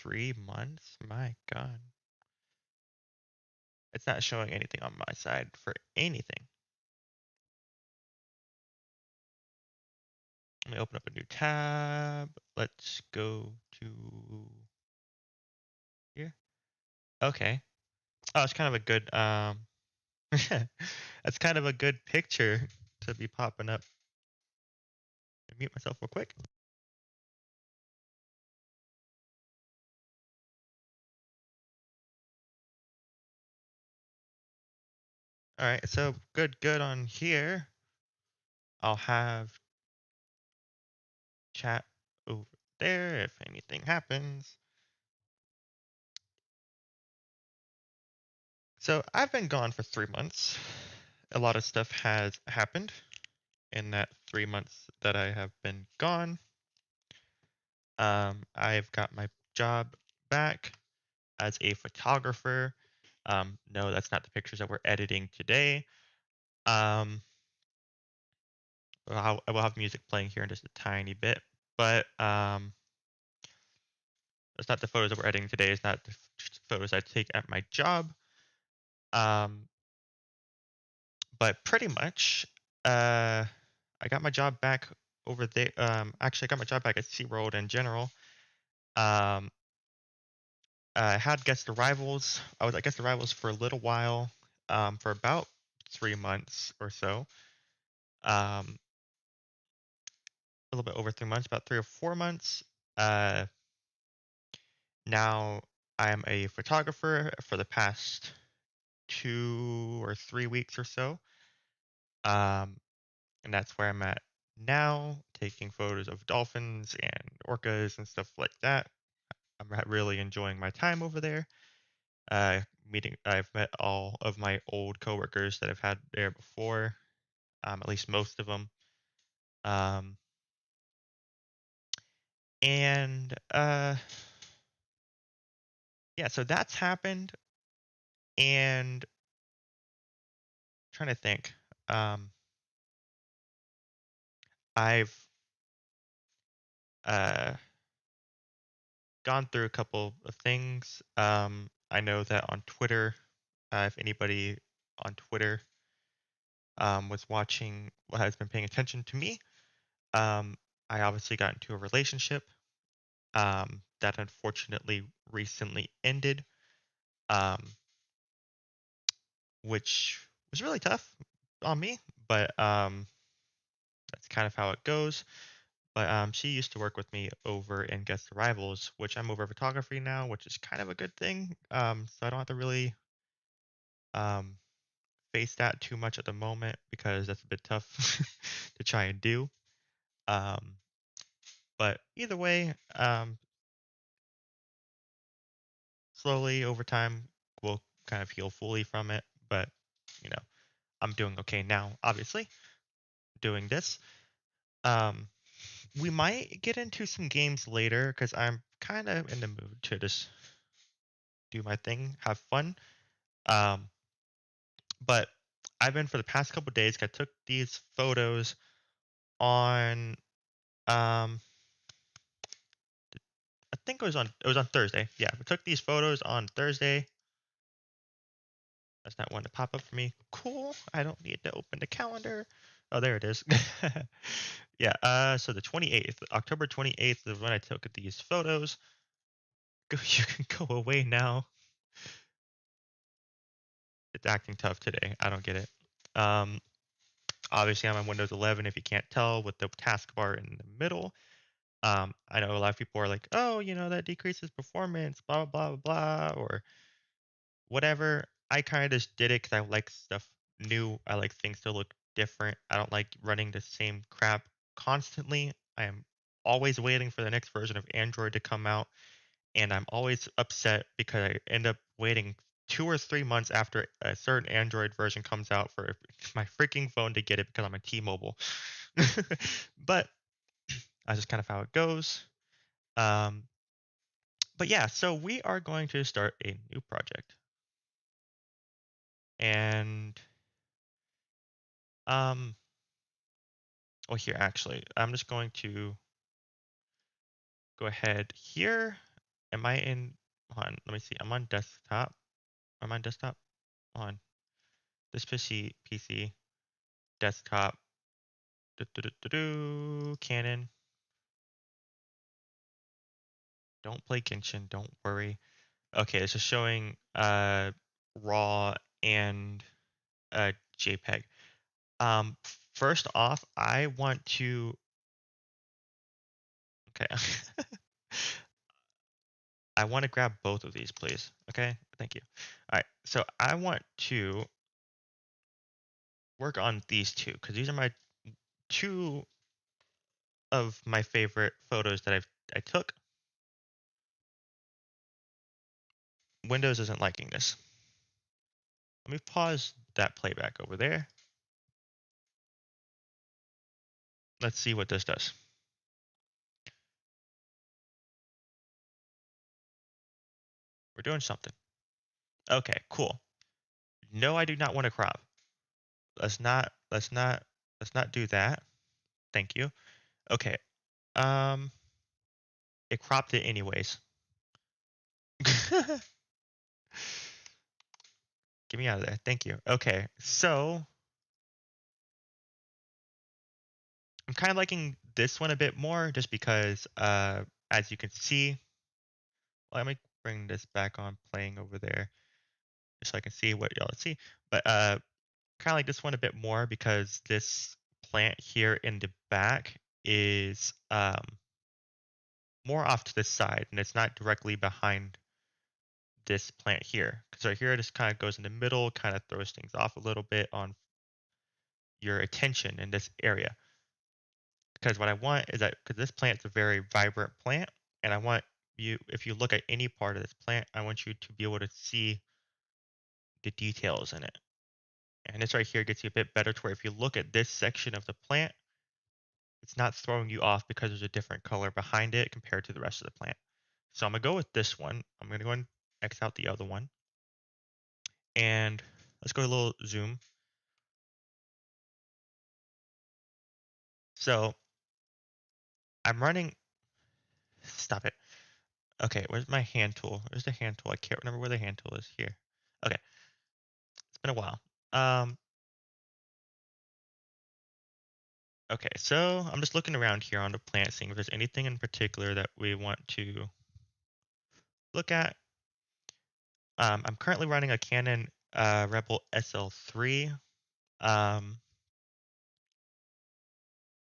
3 months? My god. It's not showing anything on my side for anything. Let me open up a new tab. Let's go to here. Okay. Oh, it's kind of a good that's kind of a good picture to be popping up. Mute myself real quick. All right, so good on here. I'll have chat over there if anything happens. So I've been gone for 3 months. A lot of stuff has happened in that 3 months that I have been gone. I've got my job back as a photographer. No, that's not the pictures that we're editing today. Um, I will have music playing here in just a tiny bit, but that's not the photos that we're editing today. It's not the photos I take at my job. Um, but pretty much, I got my job back over there. Actually, I got my job back at SeaWorld in general. Um, I had guest arrivals. I was at guest arrivals for a little while, for about 3 months or so. A little bit over 3 months, about 3 or 4 months. Uh, Now I am a photographer for the past 2 or 3 weeks or so. Um, and that's where I'm at now, taking photos of dolphins and orcas and stuff like that. Really enjoying my time over there. I've met all of my old coworkers that I've had there before, at least most of them. Um, and yeah, so that's happened. And trying to think, um, I've uh, gone through a couple of things. I know that on Twitter, if anybody on Twitter was watching, has been paying attention to me, um, I obviously got into a relationship that unfortunately recently ended, um, which was really tough on me, but that's kind of how it goes. But she used to work with me over in guest arrivals, which I'm over photography now, which is kind of a good thing. So I don't have to really um, face that too much at the moment because that's a bit tough to try and do. Um, but either way, slowly over time, we'll kind of heal fully from it. But you know, I'm doing okay now. Obviously, doing this. Um, we might get into some games later because I'm kind of in the mood to just do my thing, have fun. Um, but I've been for the past couple days. I took these photos on um I think it was on Thursday. Yeah, we took these photos on Thursday. That's not one to pop up for me. Cool. I don't need to open the calendar. Oh, there it is. Yeah. So the 28th, October 28th is when I took these photos. You can go away now. It's acting tough today. I don't get it. Um, Obviously I'm on Windows 11. If you can't tell, with the taskbar in the middle. I know a lot of people are like, oh, that decreases performance, blah blah blah blah, or whatever. I kind of just did it because I like stuff new. I like things to look different. I don't like running the same crap constantly. I am always waiting for the next version of Android to come out, and I'm always upset because I end up waiting 2 or 3 months after a certain Android version comes out for my freaking phone to get it because I'm a T-Mobile. But that's just kind of how it goes. Um, but yeah, so we are going to start a new project, and um, well, here actually, I'm just going to go ahead here Am I in? Hold on, let me see. I'm on desktop. Am I on desktop? Hold on. This PC, desktop, Canon. Don't play Genshin. Don't worry. Okay, it's just showing RAW and JPEG. Um, First off, I want to. Okay. I want to grab both of these, please. Okay, thank you. All right, so I want to work on these two because these are my two of my favorite photos that I took. Windows isn't liking this. Let me pause that playback over there. Let's see what this does. We're doing something. Okay, cool. No, I do not want to crop. Let's not. Let's not. Let's not do that. Thank you. Okay. Um, it cropped it anyways. Get me out of there. Thank you. Okay, so I'm kind of liking this one a bit more just because, as you can see, let me bring this back on playing over there just so I can see what y'all see. But kind of like this one a bit more because this plant here in the back is more off to the side and it's not directly behind this plant here. Because right here, it just kind of goes in the middle, kind of throws things off a little bit on your attention in this area. Because what I want is that because this plant's a very vibrant plant, and I want you, if you look at any part of this plant, I want you to be able to see the details in it. And this right here gets you a bit better to where if you look at this section of the plant, it's not throwing you off because there's a different color behind it compared to the rest of the plant. So I'm gonna go with this one. I'm gonna go and X out the other one. And let's go a little zoom. So I'm running, stop it. Okay, where's my hand tool? Where's the hand tool? I can't remember where the hand tool is here. Okay, it's been a while. Um, okay, so I'm just looking around here on the plant, seeing if there's anything in particular that we want to look at. I'm currently running a Canon Rebel SL3. Um,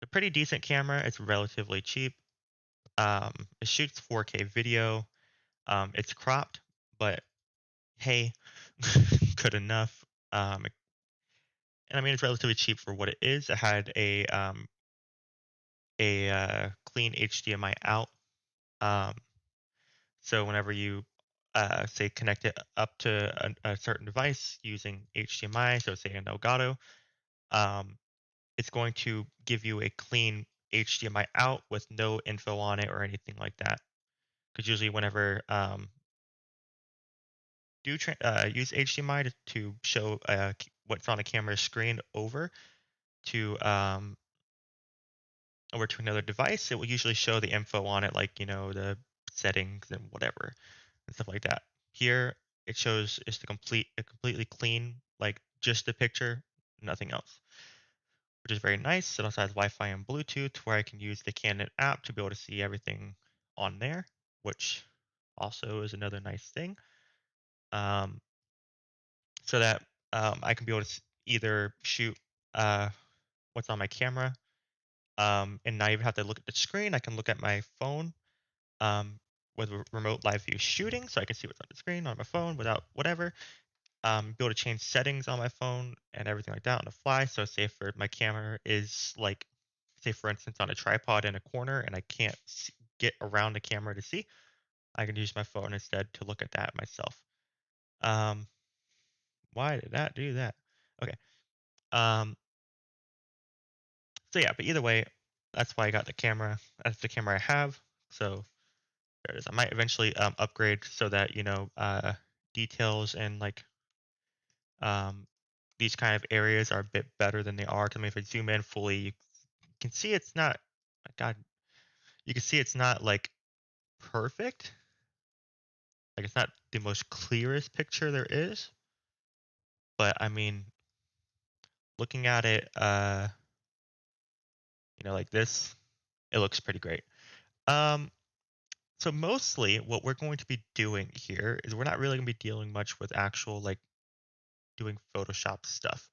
a pretty decent camera. It's relatively cheap. Um, it shoots 4K video. It's cropped, but hey, good enough. And I mean, it's relatively cheap for what it is. It had a clean HDMI out. Um, so whenever you say connect it up to a certain device using HDMI, so say an Elgato, um, it's going to give you a clean HDMI out with no info on it or anything like that. Because usually, whenever use HDMI to show what's on a camera screen to over to another device, it will usually show the info on it, like the settings and whatever and stuff like that. Here, it shows it's a completely clean, like just the picture, nothing else, which is very nice. It also has Wi-Fi and Bluetooth, where I can use the Canon app to be able to see everything on there, which also is another nice thing. Um, so that I can be able to either shoot what's on my camera and not even have to look at the screen. I can look at my phone um, with remote live view shooting, so I can see what's on the screen on my phone without whatever. Be able to change settings on my phone and everything like that on the fly. So, say for my camera is like, say for instance, on a tripod in a corner, and I can't get around the camera to see, I can use my phone instead to look at that myself. Um, why did that do that? Okay. Um, so yeah, but either way, that's why I got the camera. That's the camera I have. So there it is. I might eventually upgrade so that details and like um, these kind of areas are a bit better than they are. 'Cause I mean, if I zoom in fully, you can see it's not. God, you can see it's not like perfect. Like it's not the most clearest picture there is, but I mean, looking at it, like this, it looks pretty great. Um, so mostly what we're going to be doing here is we're not really going to be dealing much with actual like doing Photoshop stuff.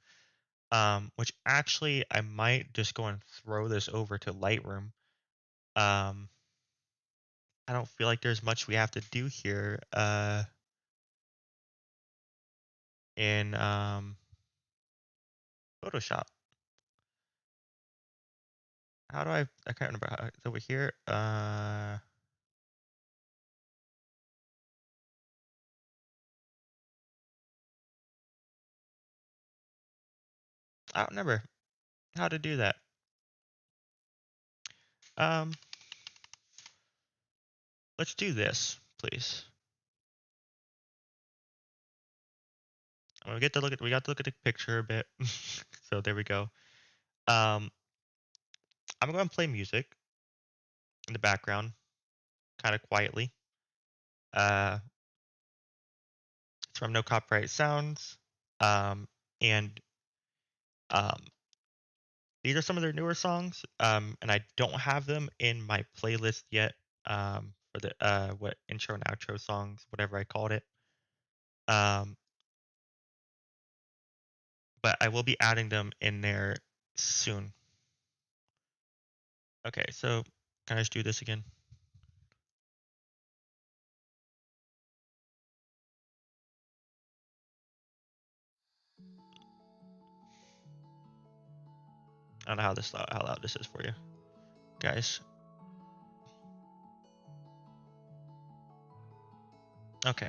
Which actually I might just go and throw this over to Lightroom. Um, I don't feel like there's much we have to do here in Photoshop. How do I can't remember how it's over here. I don't remember how to do that. Um, let's do this, please. We got to look at the picture a bit. So there we go. Um, I'm going to play music in the background, kind of quietly. Uh, it's from No Copyright Sounds. Um, and um, these are some of their newer songs. And I don't have them in my playlist yet. For the what intro and outro songs, whatever I called it. Um, but I will be adding them in there soon. Okay, so can I just do this again? I don't know how loud this is for you, guys. Okay.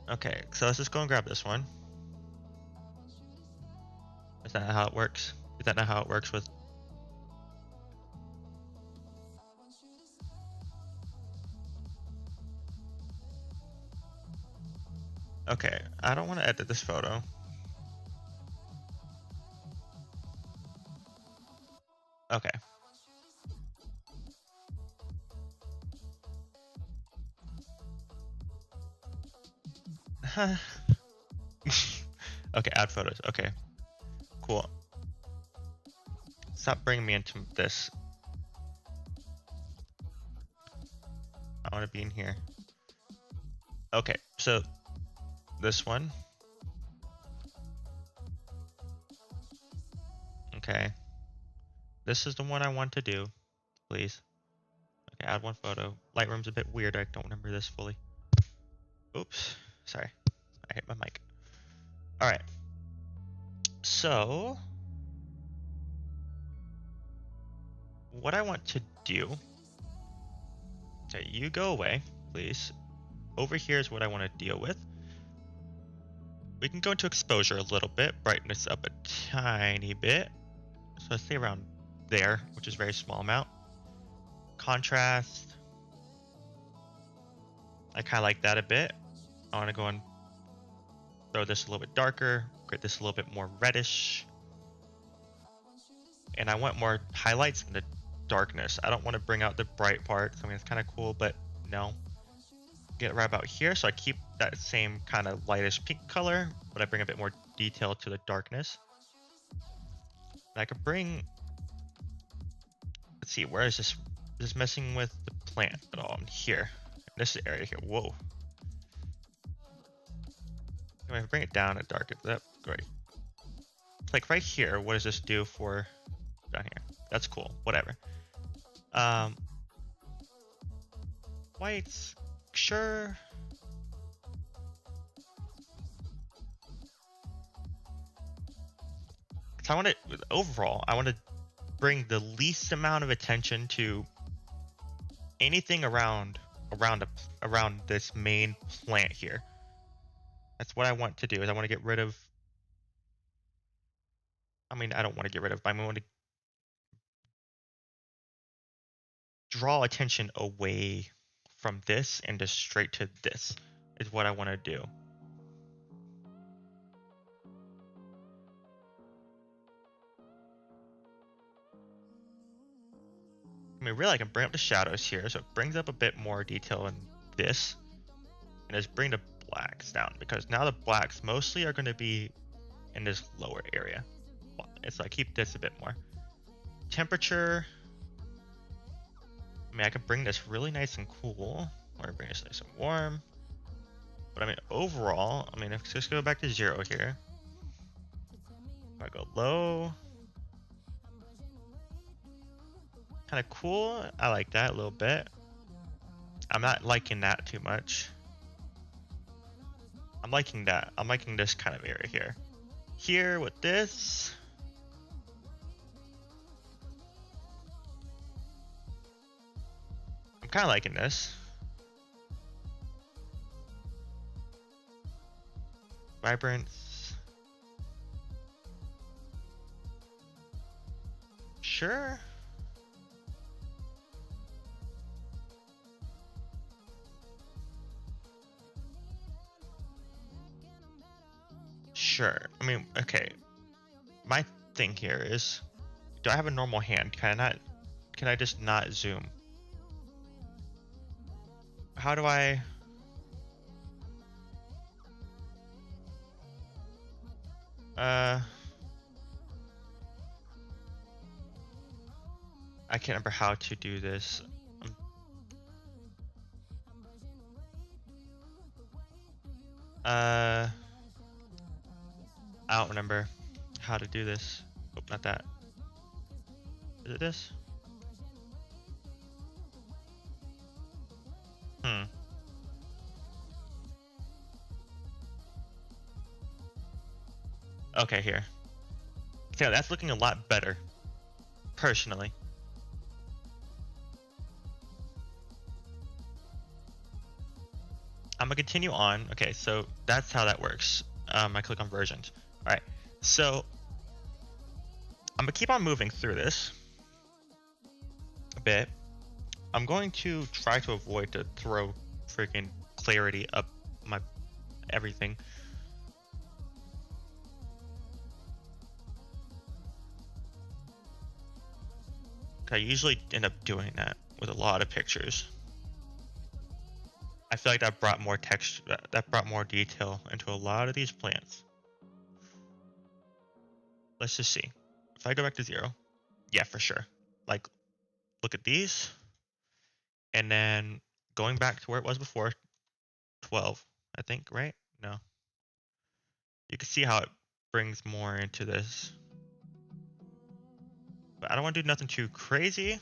Okay, so let's just go and grab this one. Is that how it works? Is that not how it works with? Okay, I don't want to edit this photo. Okay. Okay, add photos. Okay, cool. Stop bringing me into this. I want to be in here. Okay, so this one. Okay. This is the one I want to do, please. Okay, add one photo. Lightroom's a bit weird. I don't remember this fully. Oops. Sorry. I hit my mic. All right. So, what I want to do. Okay, you go away, please. Over here is what I want to deal with. We can go into exposure a little bit, brighten this up a tiny bit. So let's say around there, which is a very small amount. Contrast. I kind of like that a bit. I want to go and throw this a little bit darker, create this a little bit more reddish. And I want more highlights in the darkness. I don't want to bring out the bright parts. I mean, it's kind of cool, but no. Get right about here, so I keep that same kind of lightish pink color, but I bring a bit more detail to the darkness. And I could bring, let's see, where is this? Is this messing with the plant at all? I'm here, in this area here. Whoa. If I bring it down and darken that, great. Like right here, what does this do for down here? That's cool. Whatever. Whites, sure. So I want to overall, I want to bring the least amount of attention to anything around this main plant here. That's what I want to do. Is I want to get rid of. I mean, I don't want to get rid of, but I want to draw attention away from this and just straight to this. Is what I want to do. I mean, really, I can bring up the shadows here, so it brings up a bit more detail in this, and just bring the blacks down, because now the blacks mostly are going to be in this lower area. So I keep this a bit more. Temperature, I mean, I could bring this really nice and cool, or bring this nice and warm. But I mean, overall, I mean, if just go back to 0 here. If I go low, kind of cool. I like that a little bit. I'm not liking that too much. I'm liking that. I'm liking this kind of area here. Here with this. I'm kind of liking this. Vibrance. Sure. Sure. I mean, okay. My thing here is, do I have a normal hand? Can I just not zoom? How do I? I can't remember how to do this. I don't remember how to do this. Oh, not that. Is it this? Okay, here. Yeah, that's looking a lot better, personally. I'm gonna continue on. Okay, so that's how that works. I click on versions. All right, so I'm gonna keep on moving through this a bit. I'm going to try to avoid to throw freaking clarity up my everything. I usually end up doing that with a lot of pictures. I feel like that brought more texture, that brought more detail into a lot of these plants. Let's just see. If I go back to 0, yeah, for sure. Like, look at these, and then going back to where it was before, 12, I think, right? No. You can see how it brings more into this. But I don't want to do nothing too crazy.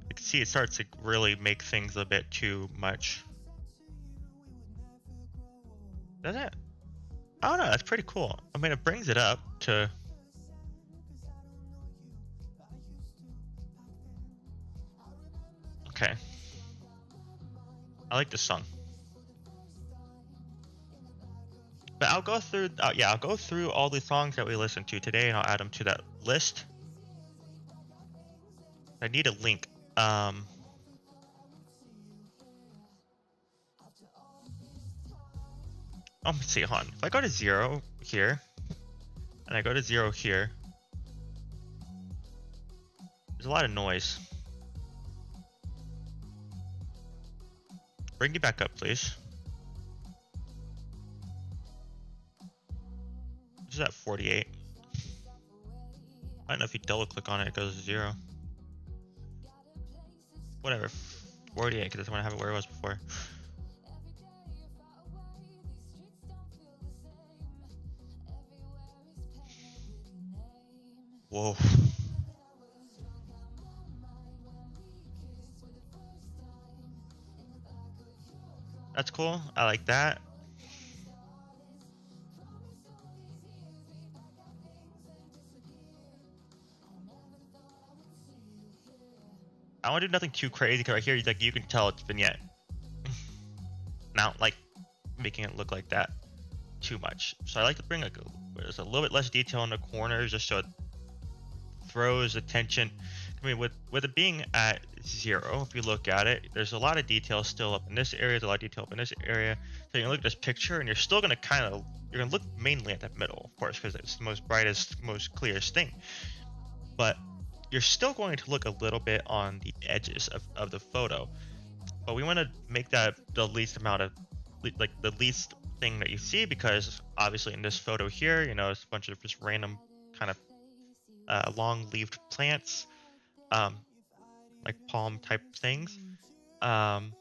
You can see it starts to really make things a bit too much. Does it? I don't know, that's pretty cool. I mean, it brings it up to... Okay. I like this song. But I'll go through, I'll go through all the songs that we listened to today, and I'll add them to that list. I need a link. Let me see, hold on. If I go to 0 here, and I go to 0 here, there's a lot of noise. Bring it back up, please. This is at 48. I don't know if you double click on it, it goes to 0. Whatever, 48, because I just want to have it where it was before. Whoa. That's cool. I like that. I want to do nothing too crazy because right here, like you can tell it's vignette. Not like making it look like that too much. So I like to bring like there's a little bit less detail in the corners just so it throws attention. I mean, with it being at 0, if you look at it, there's a lot of detail still up in this area. There's a lot of detail up in this area. So you can look at this picture, and you're still gonna you're gonna look mainly at that middle, of course, because it's the most brightest, most clearest thing. But you're still going to look a little bit on the edges of the photo, but we want to make that the least amount of like the least thing that you see, because obviously in this photo here, you know, it's a bunch of just random kind of long-leaved plants, um, like palm type things. Um,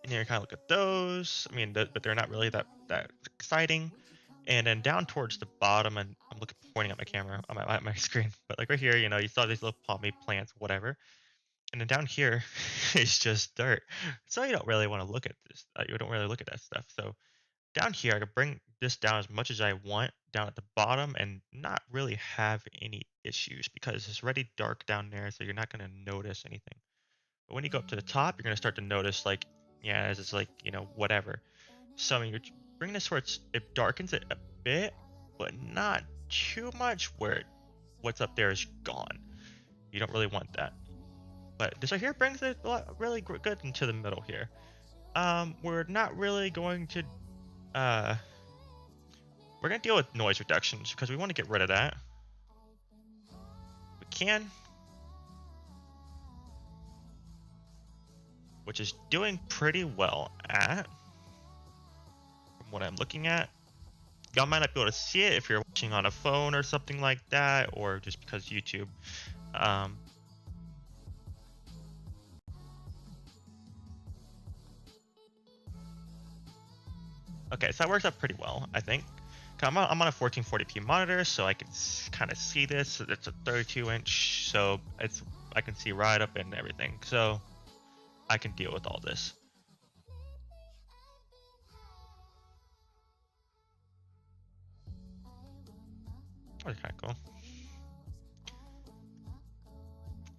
and you kind of look at those. I mean, but they're not really that exciting. And then down towards the bottom, and I'm looking pointing at my camera on my screen, but like right here, you know, you saw these little palmy plants, whatever. And then down here is just dirt. So you don't really want to look at this. You don't really look at that stuff. So down here, I can bring this down as much as I want down at the bottom and not really have any issues because it's already dark down there. So you're not going to notice anything. But when you go up to the top, you're going to start to notice like, yeah, it's like, you know, whatever. So I mean, you're bringing this where it darkens it a bit, but not too much where what's up there is gone. You don't really want that. But this right here brings it a lot, really good into the middle here. We're not really going to, we're going to deal with noise reductions because we want to get rid of that. We can. Which is doing pretty well at, from what I'm looking at. Y'all might not be able to see it if you're watching on a phone or something like that, or just because YouTube. Okay, so that works out pretty well, I think. I'm on a 1440p monitor, so I can kind of see this. It's a 32-inch, so I can see right up in everything. So I can deal with all this. That's kind of cool.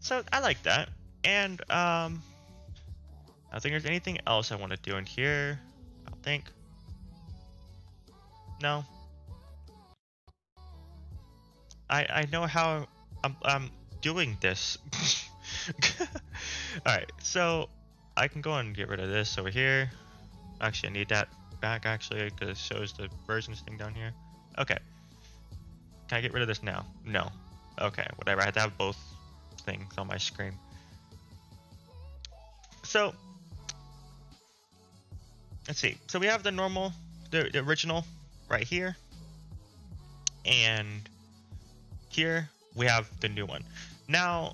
So I like that. And I don't think there's anything else I want to do in here. I don't think. No. I know how I'm doing this. Alright, so I can go and get rid of this over here. Actually, I need that back actually because it shows the versions thing down here. Okay. Can I get rid of this now? No. Okay, whatever. I have to have both things on my screen. So let's see. So we have the normal, the original right here. And here we have the new one. Now,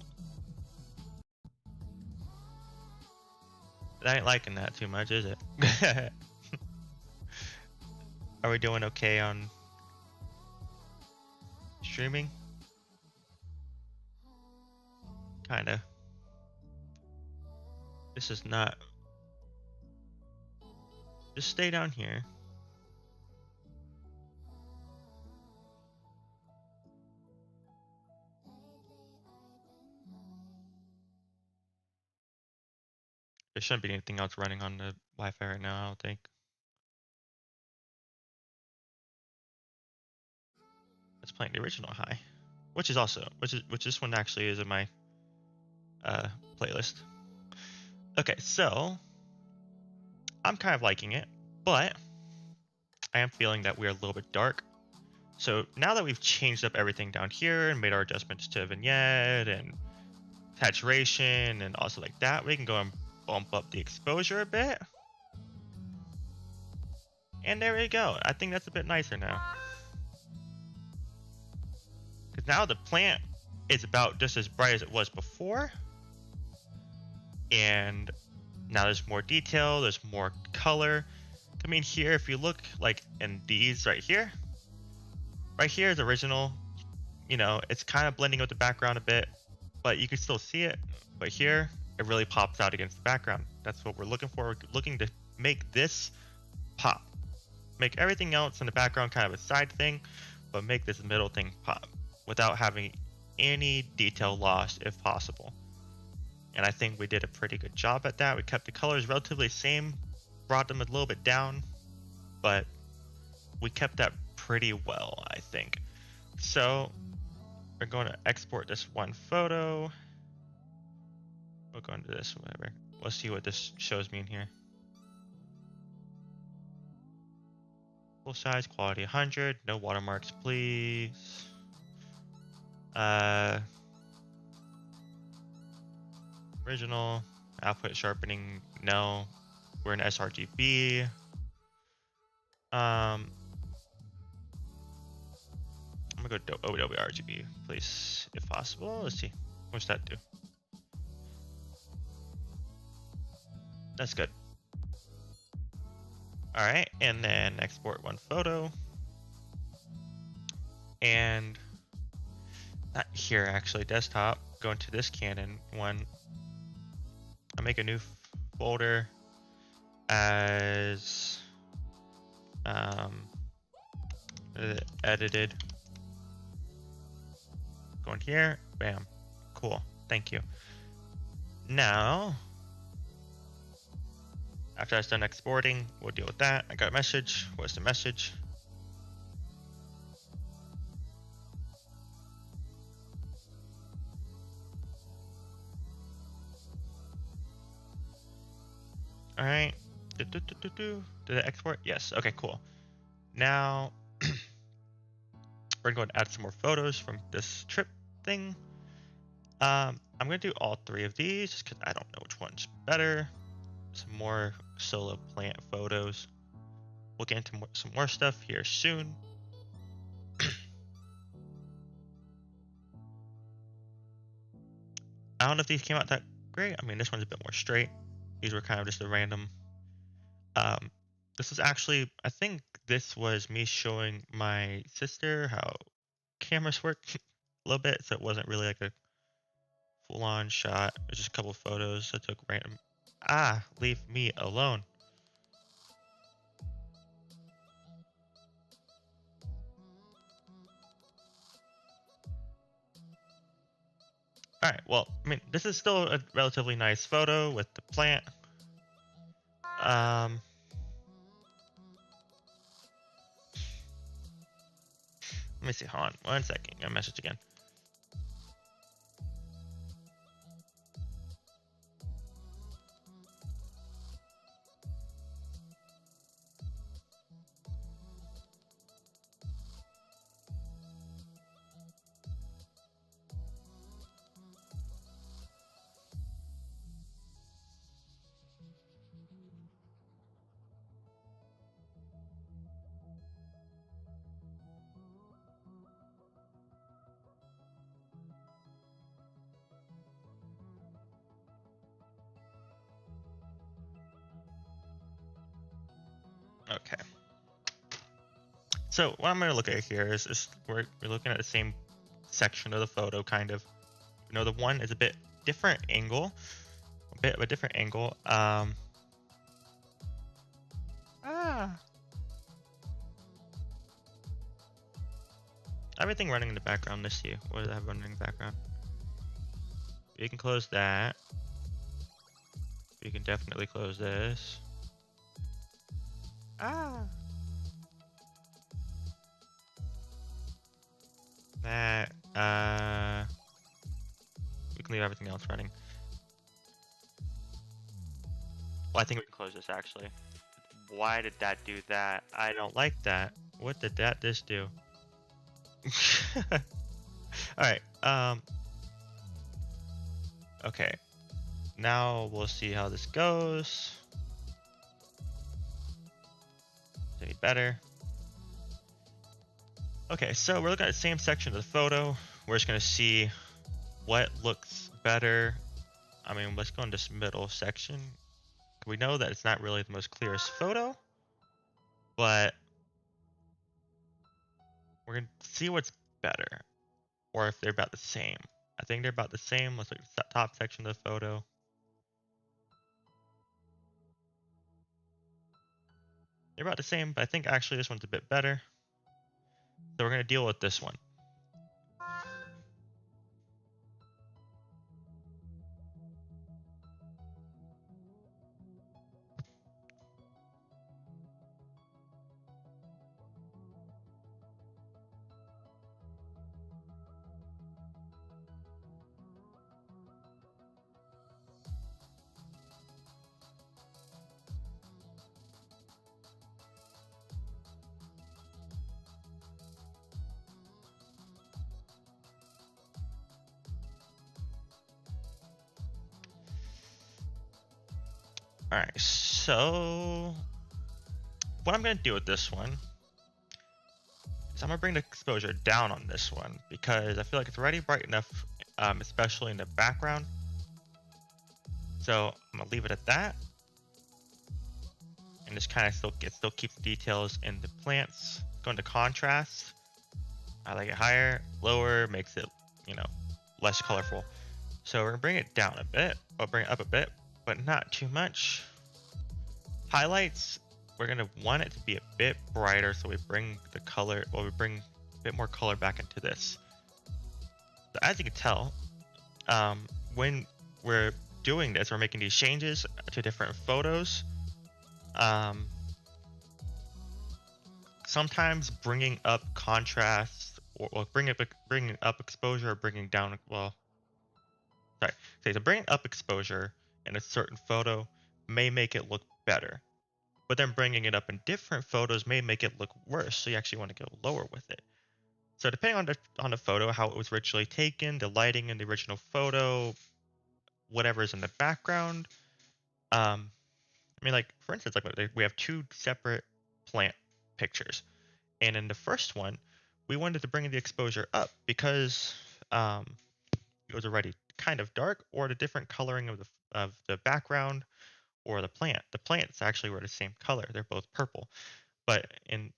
I ain't liking that too much, is it? Are we doing okay on streaming? Kinda. This is not. Just stay down here. There shouldn't be anything else running on the Wi-Fi right now, I don't think. It's playing the original high, which this one actually is in my playlist. Okay, so I'm kind of liking it, but I am feeling that we're a little bit dark. So now that we've changed up everything down here and made our adjustments to vignette and saturation and also like that, we can go and bump up the exposure a bit. And there we go. I think that's a bit nicer now. Because now the plant is about just as bright as it was before. And now there's more detail, there's more color. I mean, here, if you look like in these right here is original. You know, it's kind of blending with the background a bit, but you can still see it. But here, it really pops out against the background. That's what we're looking for. We're looking to make this pop. Make everything else in the background kind of a side thing, but make this middle thing pop without having any detail lost if possible. And I think we did a pretty good job at that. We kept the colors relatively same, brought them a little bit down, but we kept that pretty well, I think. So we're going to export this one photo. We'll go into this, whatever. Let's see what this shows me in here. Full size, quality 100, no watermarks, please. original. Output sharpening, no. We're in sRGB. I'm gonna go to OWRGB, please, if possible. Let's see. What's that do? That's good. All right, and then export one photo. And not here, actually, desktop. Go into this Canon one. I'll make a new folder as edited. Go in here, bam, cool, thank you. Now, after that's done exporting, we'll deal with that. I got a message. What's the message? All right. Did it export? Yes. Okay, cool. Now, we're gonna go and add some more photos from this trip thing. I'm gonna do all three of these just because I don't know which one's better. Some more solo plant photos. We'll get into some more stuff here soon. I don't know if these came out that great. I mean, this one's a bit more straight. These were kind of just a random. This is actually, I think this was me showing my sister how cameras work a little bit, so it wasn't really like a full-on shot. It was just a couple of photos I took random. Leave me alone. All right, well, I mean, this is still a relatively nice photo with the plant. Let me see, hold on, 1 second, got a message again. Okay. So what I'm going to look at here is we're looking at the same section of the photo, kind of. You know, the one is a bit different angle, a bit of a different angle. Everything running in the background. Let's see. What does I have running in the background? You can close that. You can definitely close this. That, we can leave everything else running. Well, I think we can close this actually. Why did that do that? I don't like that. What did this do? Alright, okay. Now we'll see how this goes. Is it any better? Okay, so we're looking at the same section of the photo. We're just gonna see what looks better. I mean, let's go in this middle section. We know that it's not really the most clearest photo, but we're gonna see what's better, or if they're about the same. I think they're about the same. Let's look at the top section of the photo. They're about the same, but I think actually this one's a bit better. So we're gonna deal with this one. All right, so what I'm gonna do with this one is I'm gonna bring the exposure down on this one because I feel like it's already bright enough, especially in the background. So I'm gonna leave it at that, and just kind of still keep the details in the plants. Go into contrast. I like it higher, lower makes it, you know, less colorful. So we're gonna bring it down a bit, or bring it up a bit, but not too much. Highlights, we're gonna want it to be a bit brighter, so we bring the color, or we bring a bit more color back into this. So as you can tell, when we're doing this, we're making these changes to different photos. Um, Sometimes bringing up contrast, or bringing up exposure, or bringing down, well, sorry, so bringing up exposure in a certain photo may make it look better, but then bringing it up in different photos may make it look worse. So you actually want to go lower with it. So depending on the photo, how it was originally taken, the lighting in the original photo, whatever is in the background. I mean, like for instance, like we have two separate plant pictures, and in the first one, we wanted to bring the exposure up because um, it was already kind of dark, or the different coloring of the background or the plant. The plants actually were the same color; they're both purple. But in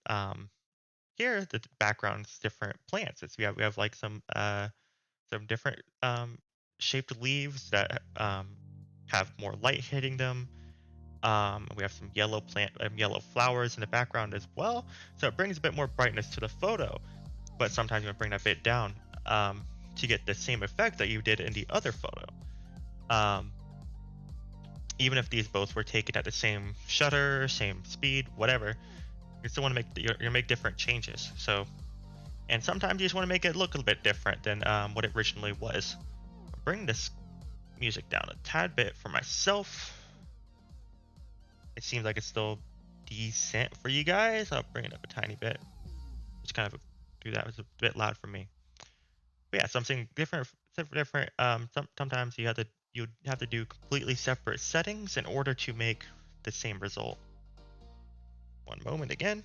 here, the background's different plants. We have like some different shaped leaves that have more light hitting them. We have some yellow flowers in the background as well, so it brings a bit more brightness to the photo. But sometimes you want to bring that bit down to get the same effect that you did in the other photo. Um, Even if these both were taken at the same shutter, same speed, whatever, you still want to make different changes. So, and sometimes you just want to make it look a little bit different than what it originally was. I'll bring this music down a tad bit for myself. It seems like it's still decent for you guys. I'll bring it up a tiny bit. Just kind of do that. It's a bit loud for me. But yeah, something different. Different. Sometimes you have to do completely separate settings in order to make the same result. One moment again.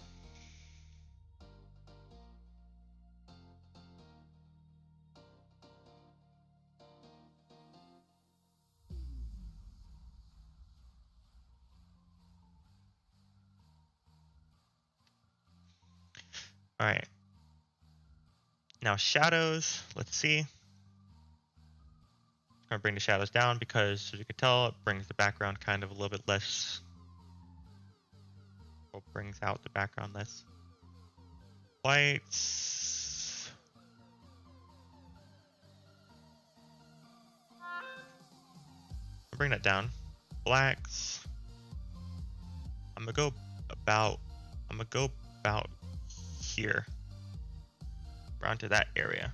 All right. Now shadows. Let's see. I'm gonna bring the shadows down because, as you can tell, it brings the background kind of a little bit less, or brings out the background less. Whites. I'll bring that down. Blacks. I'm gonna go about. I'm gonna go about here, around to that area.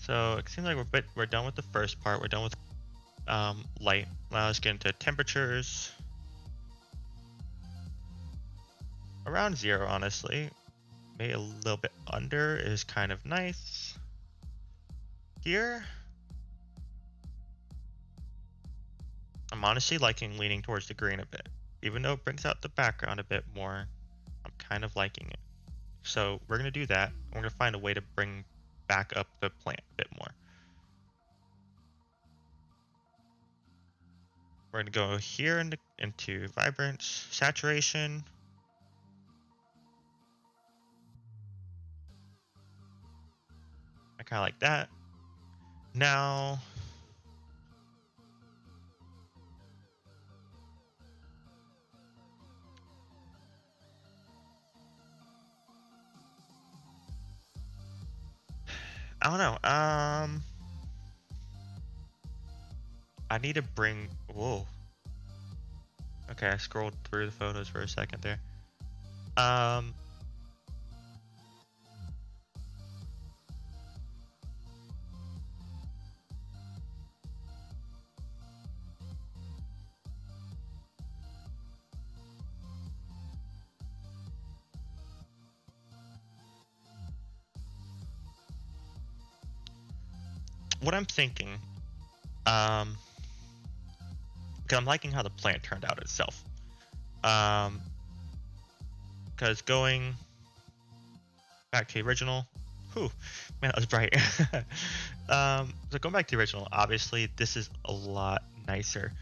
So it seems like we're done with the first part. We're done with light. Now let's get into temperatures. Around 0, honestly. Maybe a little bit under is kind of nice. Here, I'm honestly leaning towards the green a bit. Even though it brings out the background a bit more, I'm kind of liking it. So we're going to do that. We're going to find a way to bring back up the plant a bit more. We're going to go here into vibrance, saturation. I kind of like that. Now, I don't know. I need to bring. Whoa. Okay, I scrolled through the photos for a second there. Um, what I'm thinking, um, because I'm liking how the plant turned out itself. Because going back to the original, whew, man, that was bright. So going back to the original, obviously this is a lot nicer.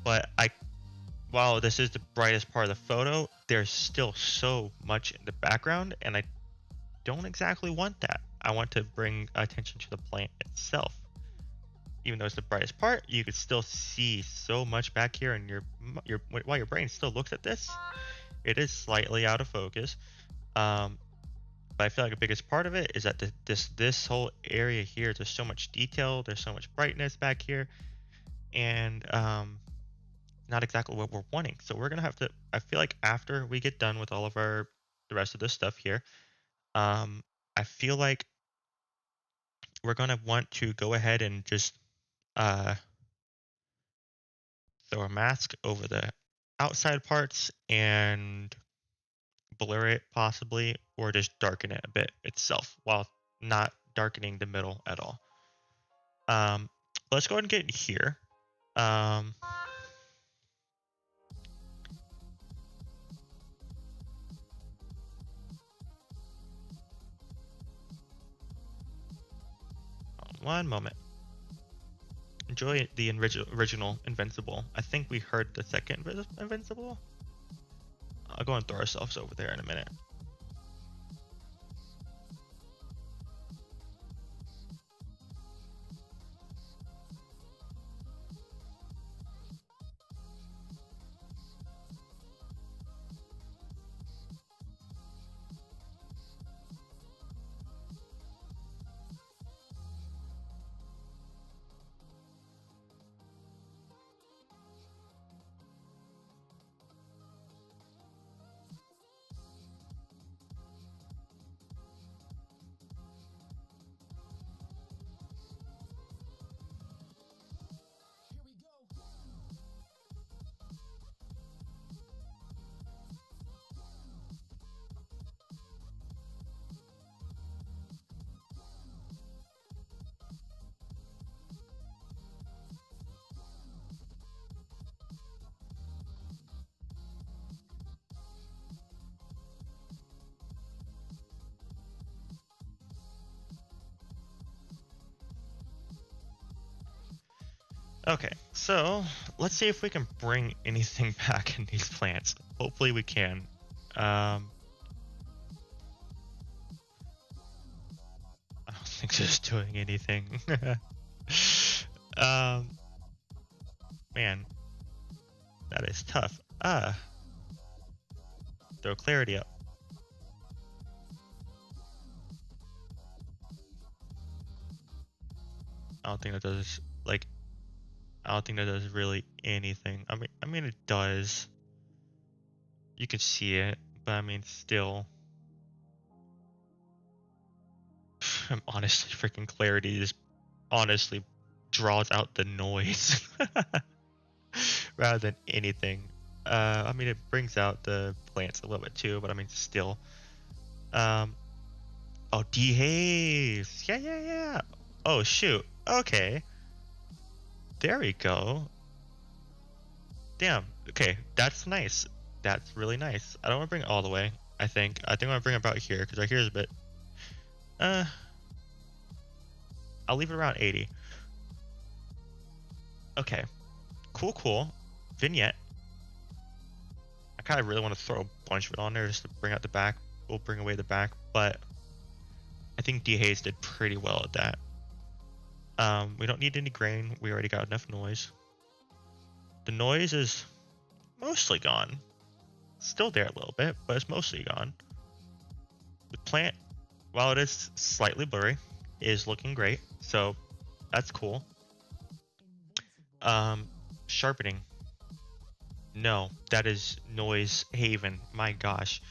But while this is the brightest part of the photo, there's still so much in the background, and I don't exactly want that. I want to bring attention to the plant itself. Even though it's the brightest part, you could still see so much back here, and while your brain still looks at this, it is slightly out of focus. But I feel like the biggest part of it is that this whole area here, there's so much detail, there's so much brightness back here, and not exactly what we're wanting. So we're gonna have to, I feel like after we get done with all of the rest of this stuff here, I feel like we're gonna want to go ahead and just throw a mask over the outside parts and blur it possibly, or just darken it a bit itself while not darkening the middle at all. Let's go ahead and get in here. One moment. Enjoy the original Invincible. I think we heard the second Invincible. I'll go and throw ourselves over there in a minute. Okay, so let's see if we can bring anything back in these plants. Hopefully we can. I don't think this is doing anything. Man, that is tough. Throw clarity up. I don't think that does, like, I don't think that does really anything. I mean it does. You can see it, but I mean still. Honestly, freaking clarity just honestly draws out the noise rather than anything. I mean it brings out the plants a little bit too, but I mean still. Oh, dehaze. Yeah. Oh shoot. Okay. There we go. Damn. Okay, that's nice. That's really nice. I don't want to bring it all the way. I think I want to bring it about here, because right here is a bit. I'll leave it around 80. Okay. Cool. Vignette. I kind of really want to throw a bunch of it on there just to bring out the back. We'll bring away the back, but I think dehaze did pretty well at that. We don't need any grain. We already got enough noise. The noise is mostly gone. Still there a little bit, but it's mostly gone. The plant, while it is slightly blurry, is looking great. So that's cool. Sharpening. No, that is noise haven. My gosh.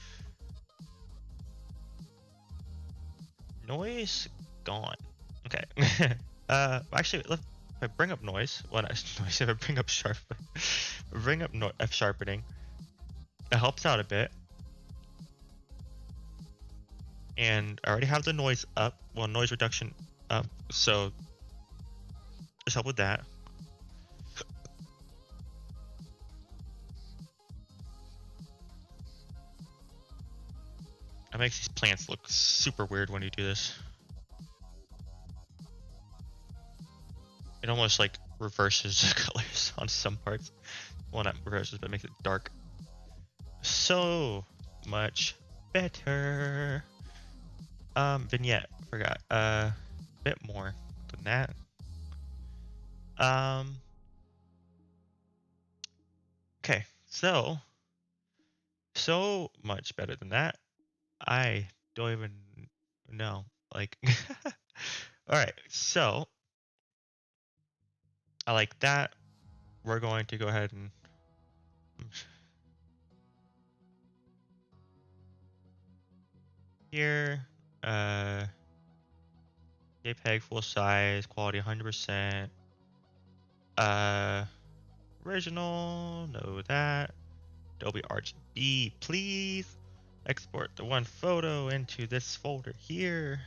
Noise gone. Okay. Actually, if I bring up noise, if I bring up sharpening, it helps out a bit. and I already have the noise up, well, noise reduction up, so just help with that. It makes these plants look super weird when you do this. It almost like reverses the colors on some parts. Well, not reverses, but makes it dark. So much better. Vignette, forgot. Bit more than that. Okay, so much better than that. I don't even know. Like, all right, so I like that. We're going to go ahead and here, JPEG full size, quality 100%. Original, know that. Adobe RGB, please. Export the one photo into this folder here.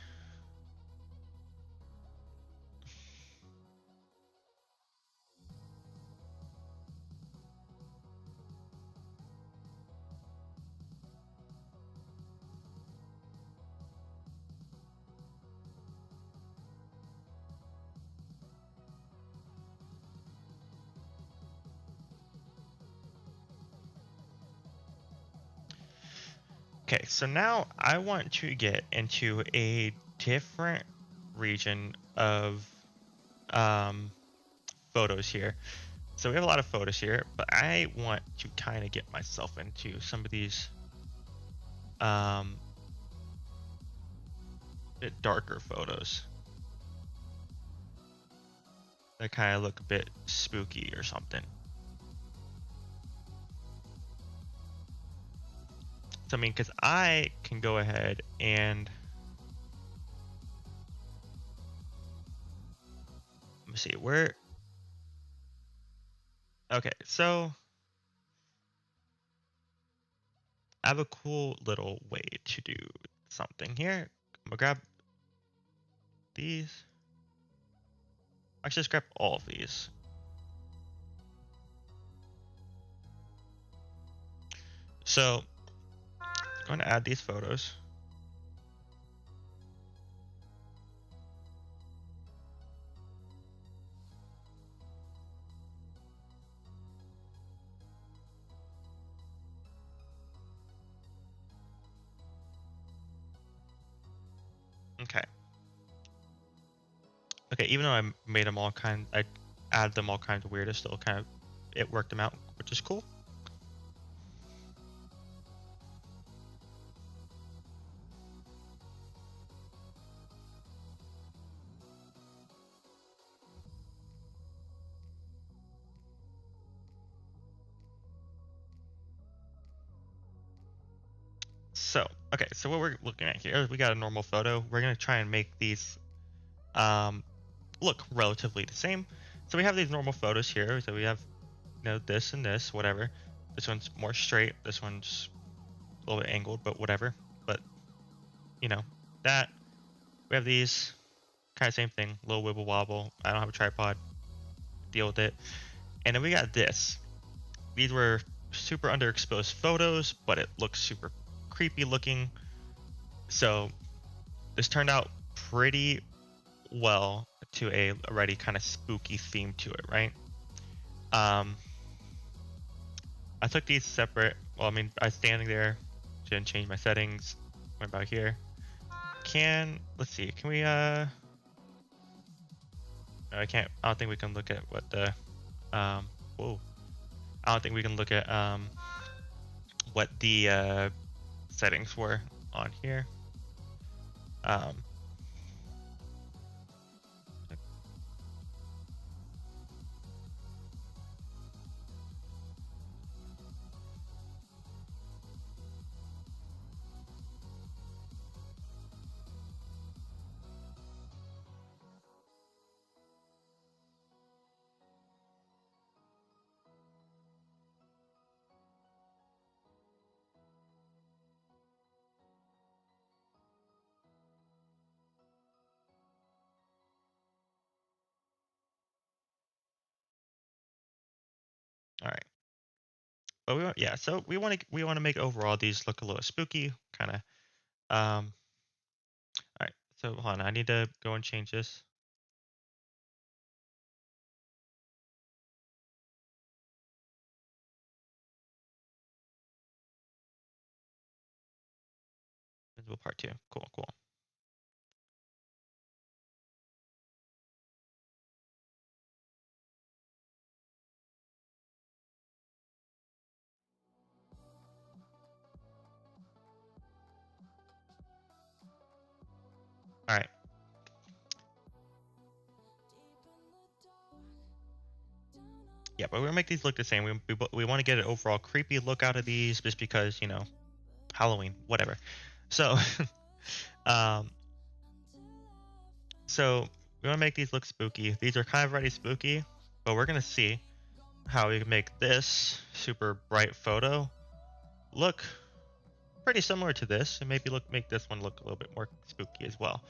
Okay, so now I want to get into a different region of photos here. So we have a lot of photos here, but I want to kind of get myself into some of these bit darker photos that kind of look a bit spooky or something. So I mean, because I can go ahead and let me see where. Okay, so I have a cool little way to do something here. I'm gonna grab these. Actually, just grab all of these. So I'm going to add these photos. Okay. Okay, even though I made them all I added them all kinds of weird, it still kind of, it worked them out, which is cool. So, okay, so what we're looking at here, we got a normal photo. We're going to try and make these look relatively the same. So we have these normal photos here. So we have, you know, this and this, whatever. This one's more straight. This one's a little bit angled, but whatever. But, you know, that. We have these, kind of same thing, little wibble wobble. I don't have a tripod. Deal with it. And then we got this. These were super underexposed photos, but it looks super creepy looking. So this turned out pretty well to a already kind of spooky theme to it, right? I took these separate. Well, I mean, I was standing there, didn't change my settings. Went about here. Let's see, can we, no, I can't, I don't think we can look at what the, whoa. I don't think we can look at, what the, settings were on here. All right. But so we want to make overall these look a little spooky, kind of. All right. So hold on, I need to go and change this. Visible part two. Cool, cool. All right. Yeah, but we're gonna make these look the same. We want to get an overall creepy look out of these, just because Halloween, whatever. So, um, so we want to make these look spooky. These are kind of already spooky, but we're gonna see how we can make this super bright photo look pretty similar to this, and maybe make this one look a little bit more spooky as well.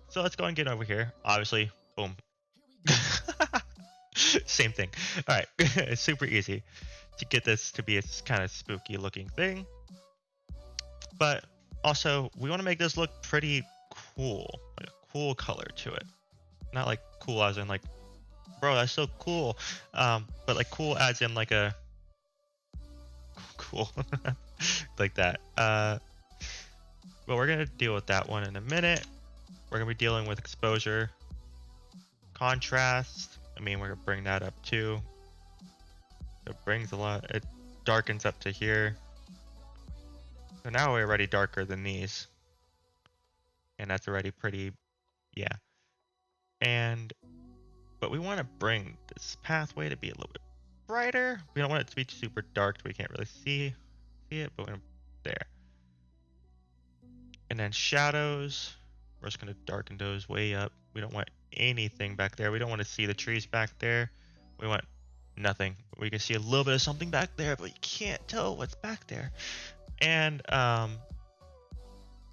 So let's go and get over here. Obviously, boom. Same thing. All right, it's super easy to get this to be a kind of spooky looking thing, but also we want to make this look pretty cool, like a cool color to it. Not like cool as in like, bro, that's so cool, but like cool as in like a cool, like that. But we're gonna deal with that one in a minute. We're gonna be dealing with exposure, contrast. I mean, we're gonna bring that up too. It brings a lot. It darkens up to here. So now we're already darker than these, and that's already pretty, yeah. But we want to bring this pathway to be a little bit brighter. We don't want it to be super dark so we can't really see it, but we're gonna, there. And then shadows, we're just gonna darken those way up. We don't want anything back there. We don't want to see the trees back there. We want nothing. We can see a little bit of something back there, but you can't tell what's back there. And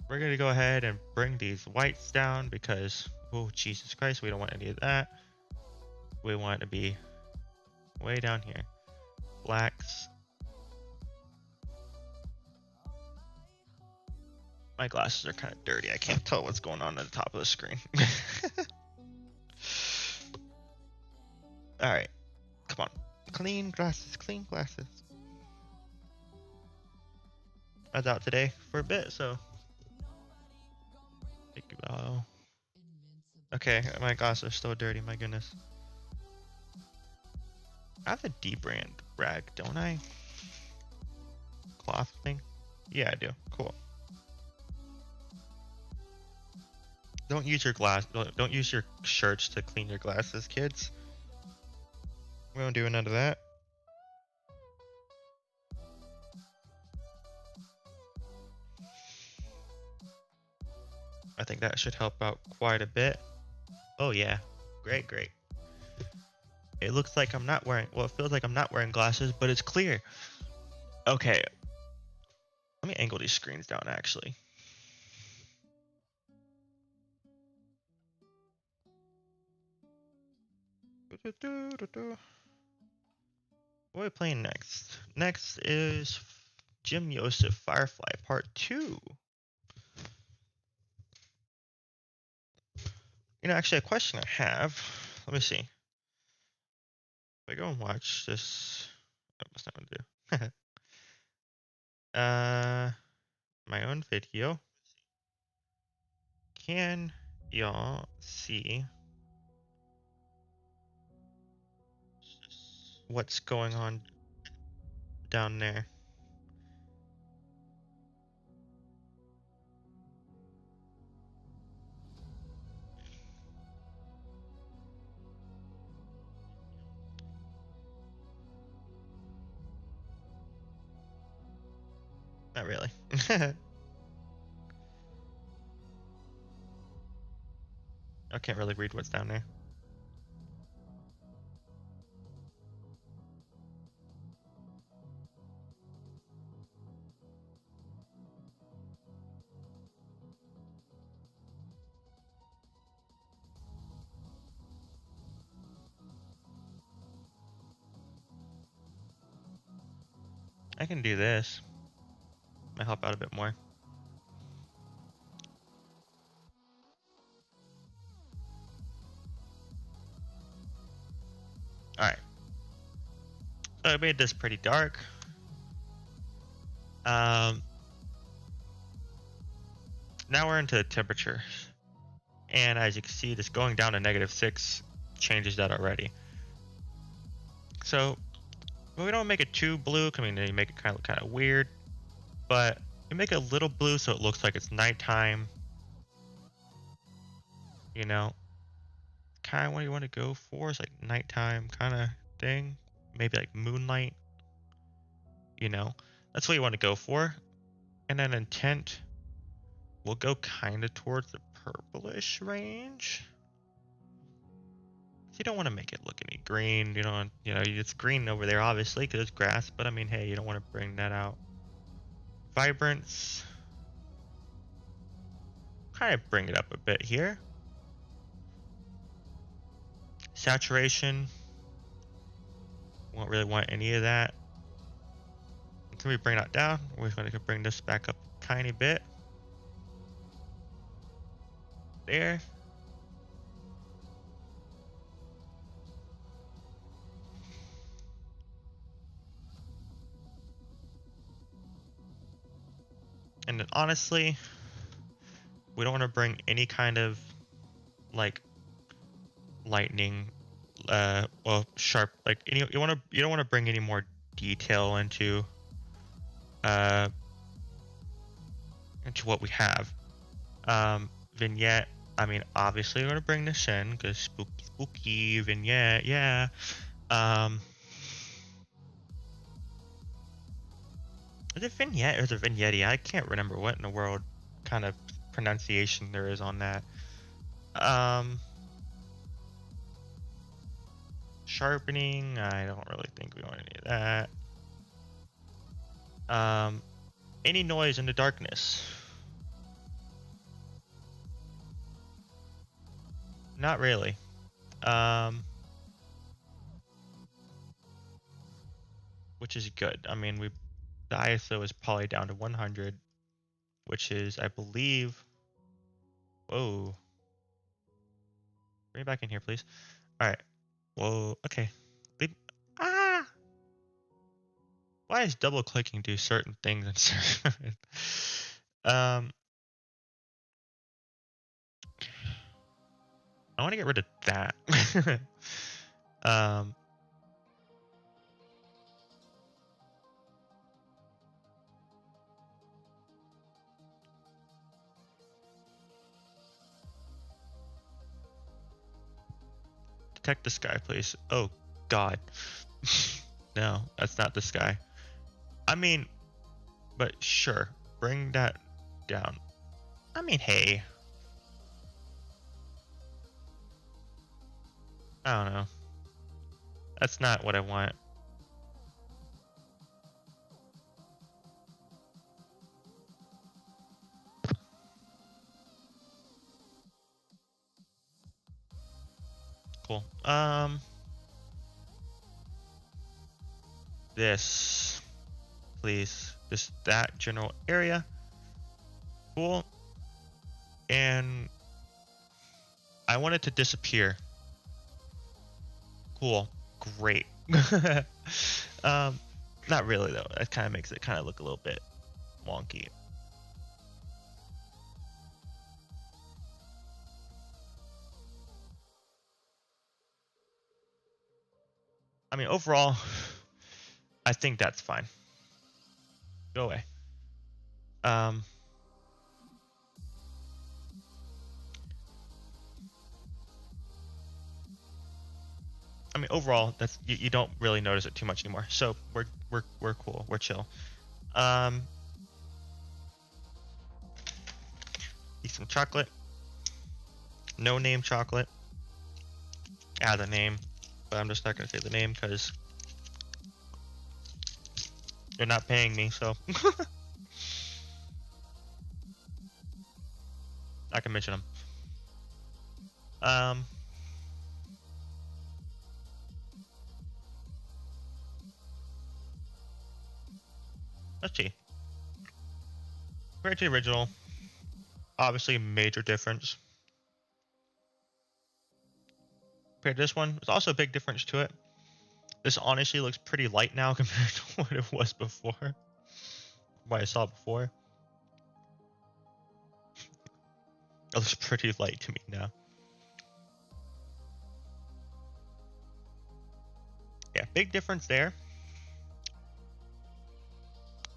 we're gonna go ahead and bring these whites down because, oh Jesus Christ, we don't want any of that. We want it to be way down here. Blacks. My glasses are kind of dirty. I can't tell what's going on at the top of the screen. All right, come on. Clean glasses, clean glasses. I was out today for a bit, so. Okay, my glasses are still dirty, my goodness. I have a D-brand rag, don't I? Cloth thing? Yeah, I do. Cool. Don't use your shirts to clean your glasses, kids. We don't do none of that. I think that should help out quite a bit. Oh yeah, great, great. It looks like I'm not wearing, well, it feels like I'm not wearing glasses, but it's clear. Okay. Let me angle these screens down, actually. What are we playing next? Next is Jim Yosef Firefly Part 2. Actually, a question I have. Let me see. If I go and watch this, what's that gonna do? My own video. Can y'all see what's going on down there? Not really. I can't really read what's down there. I can do this. Might help out a bit more. Alright. So I made this pretty dark. Now we're into temperature. And as you can see, just going down to -6 changes that already. So we don't make it too blue. I mean, you make it kind of weird, but you make it a little blue so it looks like it's nighttime. You know, kind of what you want to go for is like nighttime kind of thing. Maybe like moonlight. You know, that's what you want to go for. And then intent, we'll go kind of towards the purplish range. You don't want to make it look any green. You know, it's green over there obviously because it's grass. But I mean, hey, you don't want to bring that out. Vibrance, kind of bring it up a bit here. Saturation, won't really want any of that. Until we bring that down, we're going to bring this back up a tiny bit. There. And then honestly, we don't want to bring any kind of like lightning, well, sharp, like you don't want to bring any more detail into what we have. Vignette, I mean, obviously we're gonna bring this in because spooky vignette, yeah. Is it vignette or is it vignette? I can't remember what in the world kind of pronunciation there is on that. Sharpening, I don't really think we want any of that. Any noise in the darkness? Not really. Which is good. I mean, the ISO is probably down to 100, which is, I believe. Whoa. Bring it back in here, please. All right. Whoa. Okay. Ah. Why is double clicking do certain things and certain? I want to get rid of that. Detect the sky, please. Oh, God. No, that's not the sky. I mean, but sure. Bring that down. I mean, hey. I don't know. That's not what I want. Cool. This, please. Just that general area. Cool. And I want it to disappear. Cool. Great. Not really though. That kind of makes it kind of look a little bit wonky. I mean, overall, I think that's fine. Go away. I mean, overall, that's you don't really notice it too much anymore. So we're cool. We're chill. Eat some chocolate. No name chocolate. Add a name, but I'm just not gonna say the name because they're not paying me. So I can mention them. let's see. Compared to the original, obviously a major difference. Compared to this one, there's also a big difference to it. This honestly looks pretty light now compared to what it was before. What I saw before. It looks pretty light to me now. Yeah, big difference there.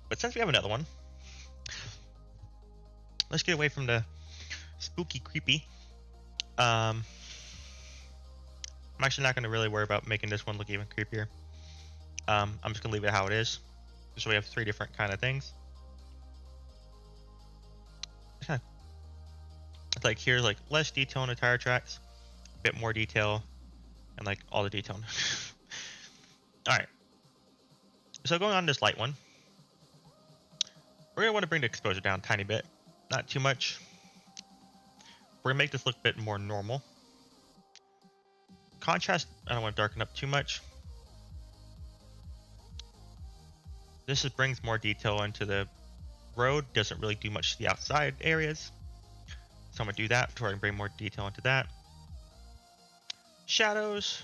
But since we have another one, let's get away from the spooky, creepy. I'm actually not going to really worry about making this one look even creepier. I'm just going to leave it how it is. So we have 3 different kind of things. It's like here's like less detail on the tire tracks, a bit more detail, and like all the detail. Alright. So going on this light one, we're going to want to bring the exposure down a tiny bit. Not too much. We're going to make this look a bit more normal. Contrast, I don't want to darken up too much. This brings more detail into the road, doesn't really do much to the outside areas. So I'm going to do that to where I can bring more detail into that. Shadows.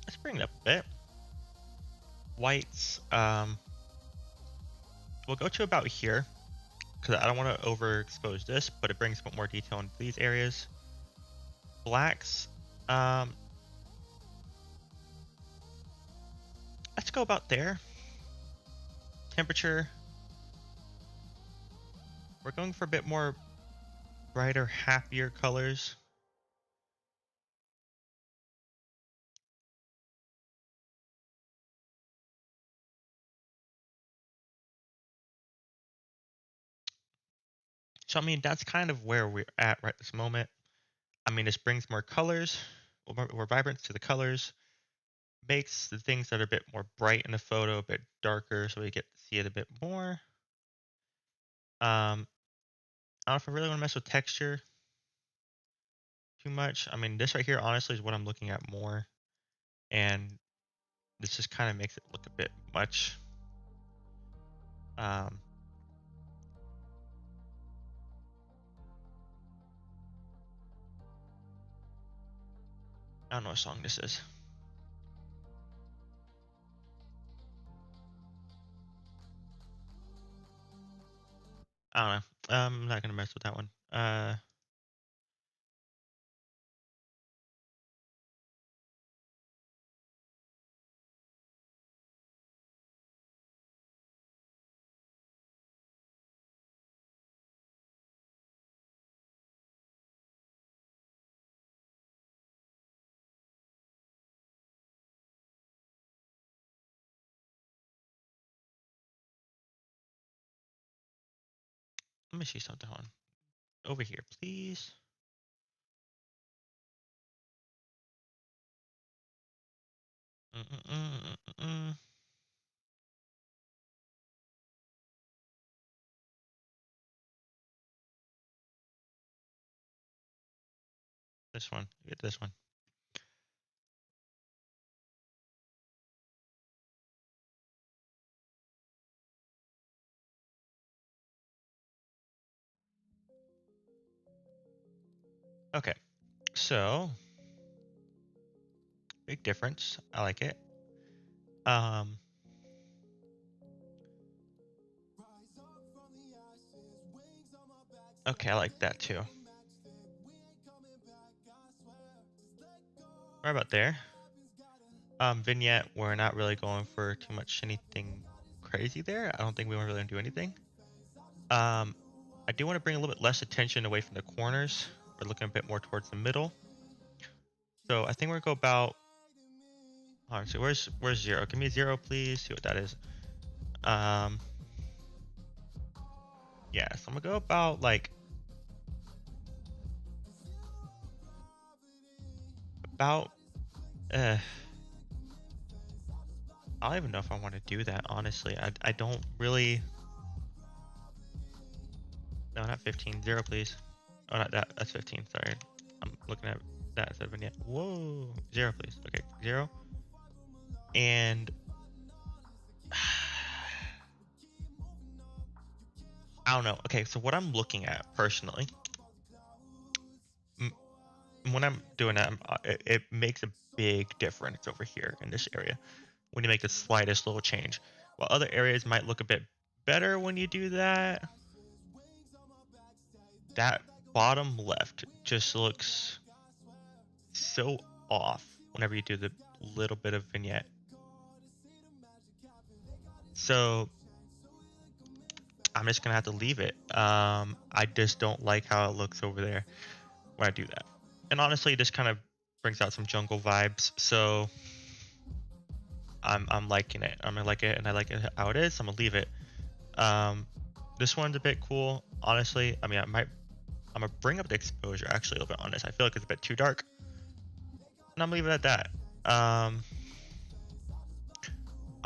Let's bring it up a bit. Whites. We'll go to about here, because I don't want to overexpose this, but it brings more detail into these areas. Blacks. Let's go about there. Temperature. We're going for a bit more brighter, happier colors. So, I mean, that's kind of where we're at right this moment. I mean, this brings more colors, more vibrance to the colors, makes the things that are a bit more bright in the photo a bit darker so we get to see it a bit more. I don't know if I really want to mess with texture too much. I mean, this right here, honestly, is what I'm looking at more. And this just kind of makes it look a bit much. I don't know what song this is. I don't know. I'm not gonna mess with that one. Let me see something on over here, please. This one. Get this one. Okay. So big difference. I like it. Okay, I like that too. Right about there. Vignette, we're not really going for too much anything crazy there. I don't think we want to really do anything. I do want to bring a little bit less attention away from the corners. We're looking a bit more towards the middle. So I think we're gonna go about. Alright, so where's 0? Give me 0, please. See what that is. Yeah, so I'm gonna go about like I don't even know if I want to do that, honestly. I don't really. No, not 15. 0, please. Oh, not that. That's 15. Sorry. I'm looking at that instead of vignette. Whoa. 0, please. Okay, 0. And I don't know. Okay, so what I'm looking at personally, m- when I'm doing that, it makes a big difference over here in this area when you make the slightest little change. While other areas might look a bit better when you do that, that bottom left just looks so off whenever you do the little bit of vignette. So I'm just gonna have to leave it. I just don't like how it looks over there when I do that. And honestly, this kind of brings out some jungle vibes. So I'm liking it. I'm gonna like it, and I like it how it is. So I'm gonna leave it. Um, this one's a bit cool, honestly. I mean, I'm gonna bring up the exposure actually a little bit on this. I feel like it's a bit too dark, and I'm leaving it at that. Um,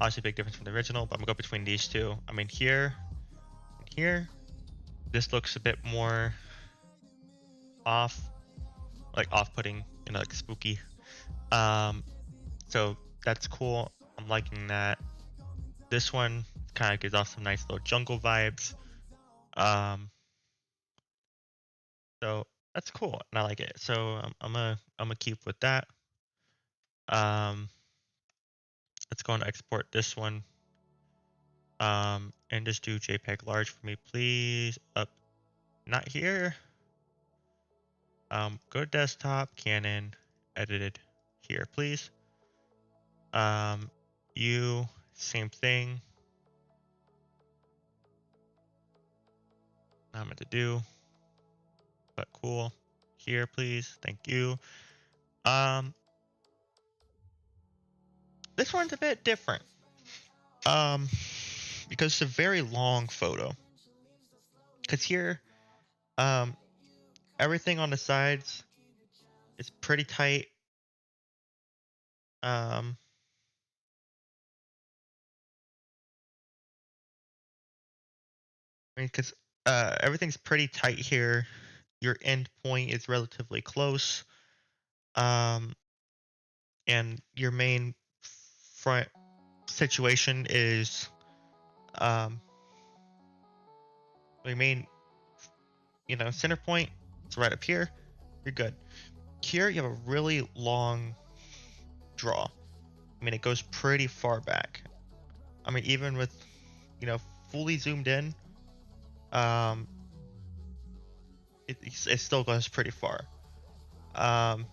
Obviously, big difference from the original, but I'm gonna go between these two. I mean, here and here, this looks a bit more off, like off-putting, like spooky. Um, so that's cool. I'm liking that. This one kind of gives off some nice little jungle vibes. Um, so that's cool, and I like it. So I'm gonna keep with that. Um, let's go and export this one. And just do JPEG large for me, please. Up, not here. Go to desktop, Canon, edited here, please. You, same thing. Not meant to do, but cool. Here, please. Thank you. This one's a bit different. Because it's a very long photo. Because here, um, everything on the sides is pretty tight. Um, I mean, because everything's pretty tight here. Your end point is relatively close. And your main front situation is, your main, center point. It's right up here. You're good. Here, you have a really long draw. I mean, it goes pretty far back. I mean, even with, fully zoomed in, um, it still goes pretty far. Um,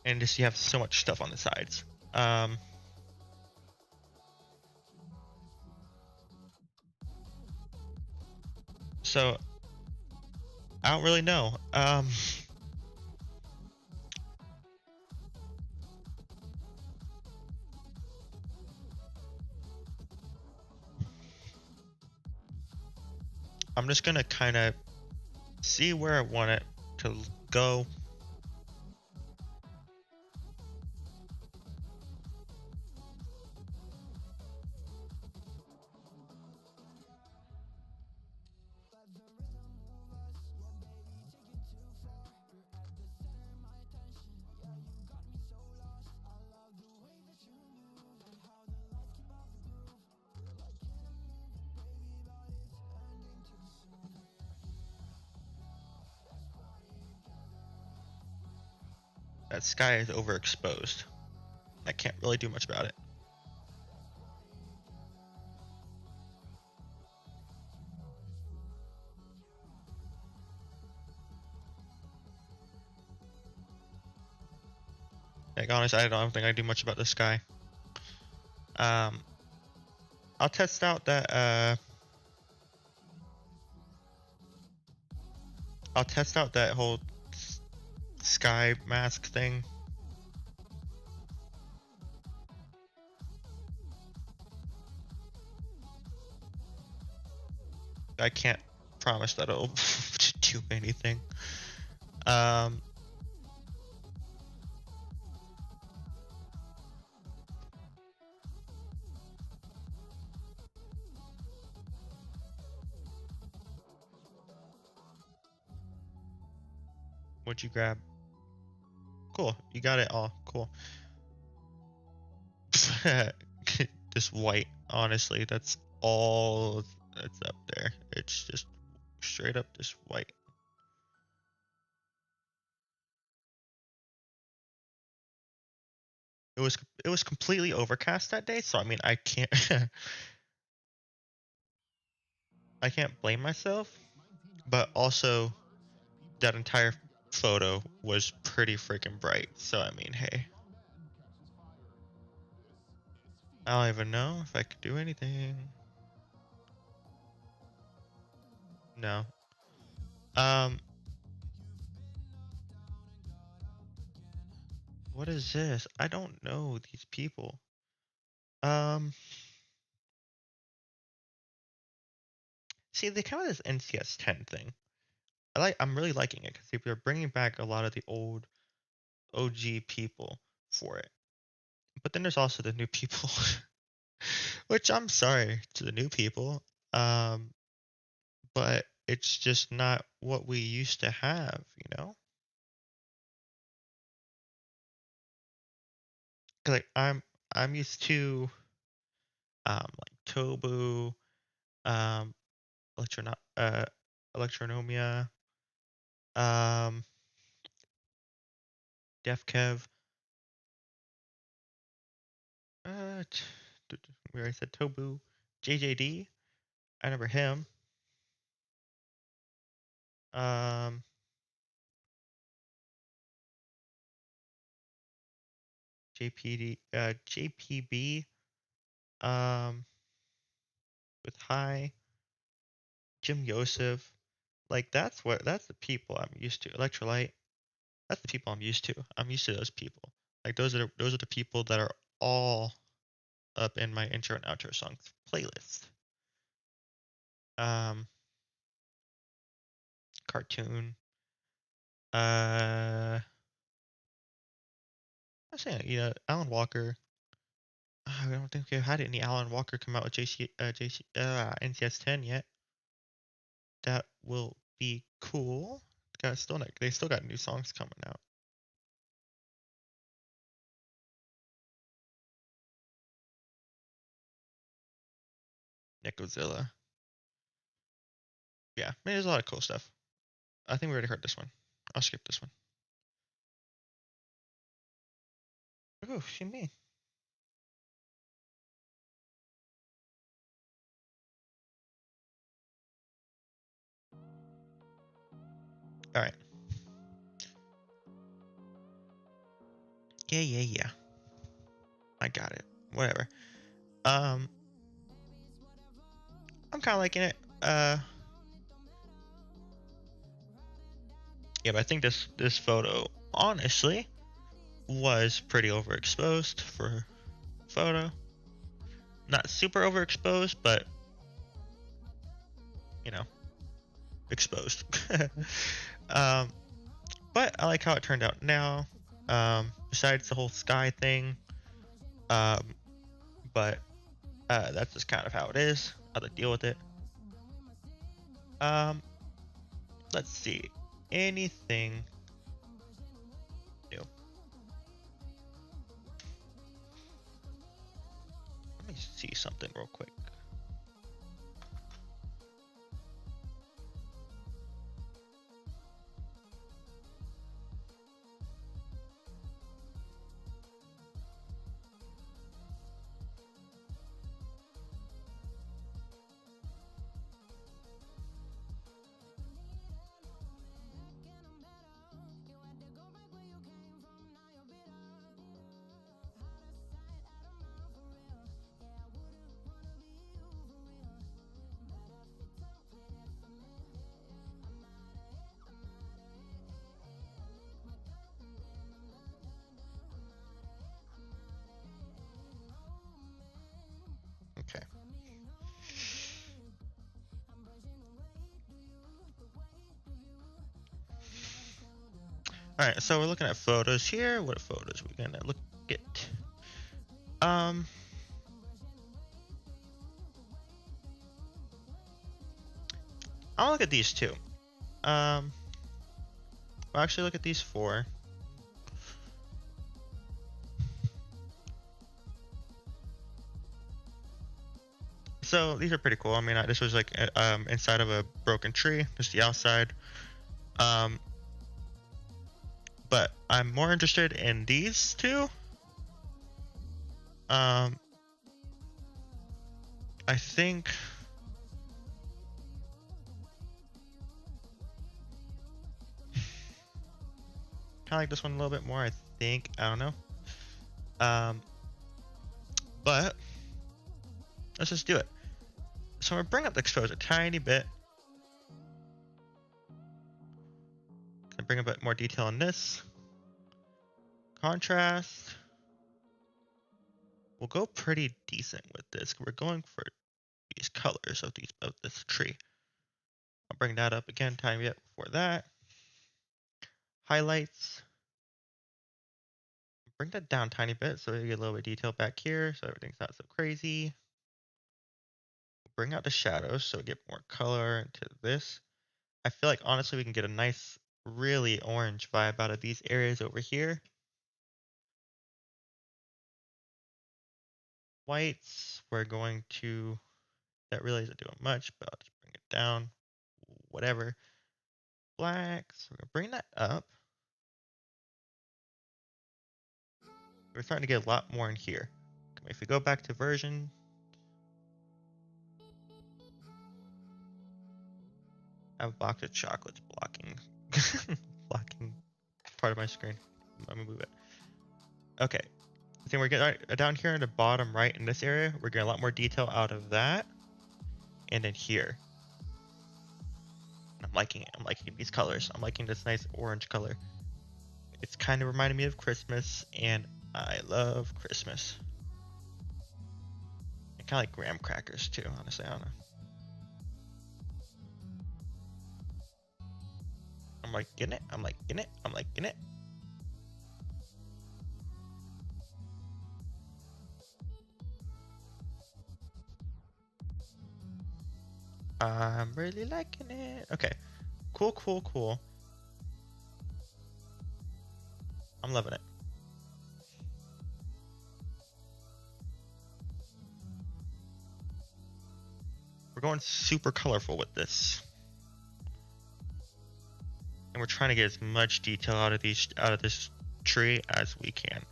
and just you have so much stuff on the sides. So I don't really know. I'm just gonna kind of see where I want it to go. That sky is overexposed. I can't really do much about it. Like, honestly, I don't think I do much about the sky. I'll test out that, I'll test out that whole sky mask thing. I can't promise that it'll do anything. What'd you grab? cool. You got it all. Cool. Just white. Honestly, that's all that's up there. It's just straight up just white. It was completely overcast that day, so I mean I can't I can't blame myself, but also that entire photo was pretty freaking bright. So I mean, hey, I don't even know if I could do anything. No. Um, what is this? I don't know these people. Um, see, they kind of this NCS 10 thing. I'm really liking it because they're bringing back a lot of the old OG people for it. But then there's also the new people, which I'm sorry to the new people. Um, but it's just not what we used to have, you know? 'Cause like I'm used to like Tobu, um Electrono Electronomia, um Defkev, we already said Tobu, JJD, I remember him. Um JPB, um with High, Jim Yosef. Like that's the people I'm used to. Electrolyte, that's the people I'm used to. I'm used to those people. Like those are the people that are all up in my intro and outro songs playlist. Um, Cartoon. I'm saying, Alan Walker. I don't think we've had any Alan Walker come out with NCS 10 yet. That will be cool. They still got new songs coming out. Necozilla. Yeah, I mean, there's a lot of cool stuff. I think we already heard this one. I'll skip this one. Oh, she me. All right. Yeah. I got it. Whatever. Um, I'm kind of liking it. Yeah, but I think this photo, honestly, was pretty overexposed for photo. Not super overexposed, but you know, exposed. um, but I like how it turned out now. Besides the whole sky thing, um, but that's just kind of how it is. How to deal with it. Um, let's see, anything new. Let me see something real quick. Okay. All right, so we're looking at photos here. What photos are we gonna look at? I'll look at these two. Well, actually, look at these four. So these are pretty cool. I mean, this was like inside of a broken tree, just the outside. Um, but I'm more interested in these two. Um, I think kind of like this one a little bit more. I think, I don't know. But let's just do it. So I'm gonna bring up the exposure a tiny bit. Gonna bring a bit more detail in this. Contrast. We'll go pretty decent with this. We're going for these colors of this tree. I'll bring that up again, tiny bit before that. Highlights. Bring that down a tiny bit so we get a little bit of detail back here, so everything's not so crazy. Bring out the shadows so we get more color into this. I feel like honestly we can get a nice, really orange vibe out of these areas over here. Whites, we're going to, that really isn't doing much, but I'll just bring it down, whatever. Blacks, we're gonna bring that up. We're starting to get a lot more in here. If we go back to version, I have a box of chocolates blocking blocking part of my screen. Let me move it. Okay. Then we're getting down here in the bottom right in this area, we're getting a lot more detail out of that. And then here. I'm liking it. I'm liking these colors. I'm liking this nice orange color. It's kind of reminding me of Christmas, and I love Christmas. I kind of like graham crackers too, honestly. I don't know. I'm liking it. I'm liking it. I'm liking it. I'm really liking it. Okay. Cool, cool, cool. I'm loving it. We're going super colorful with this. And we're trying to get as much detail out of this tree as we can.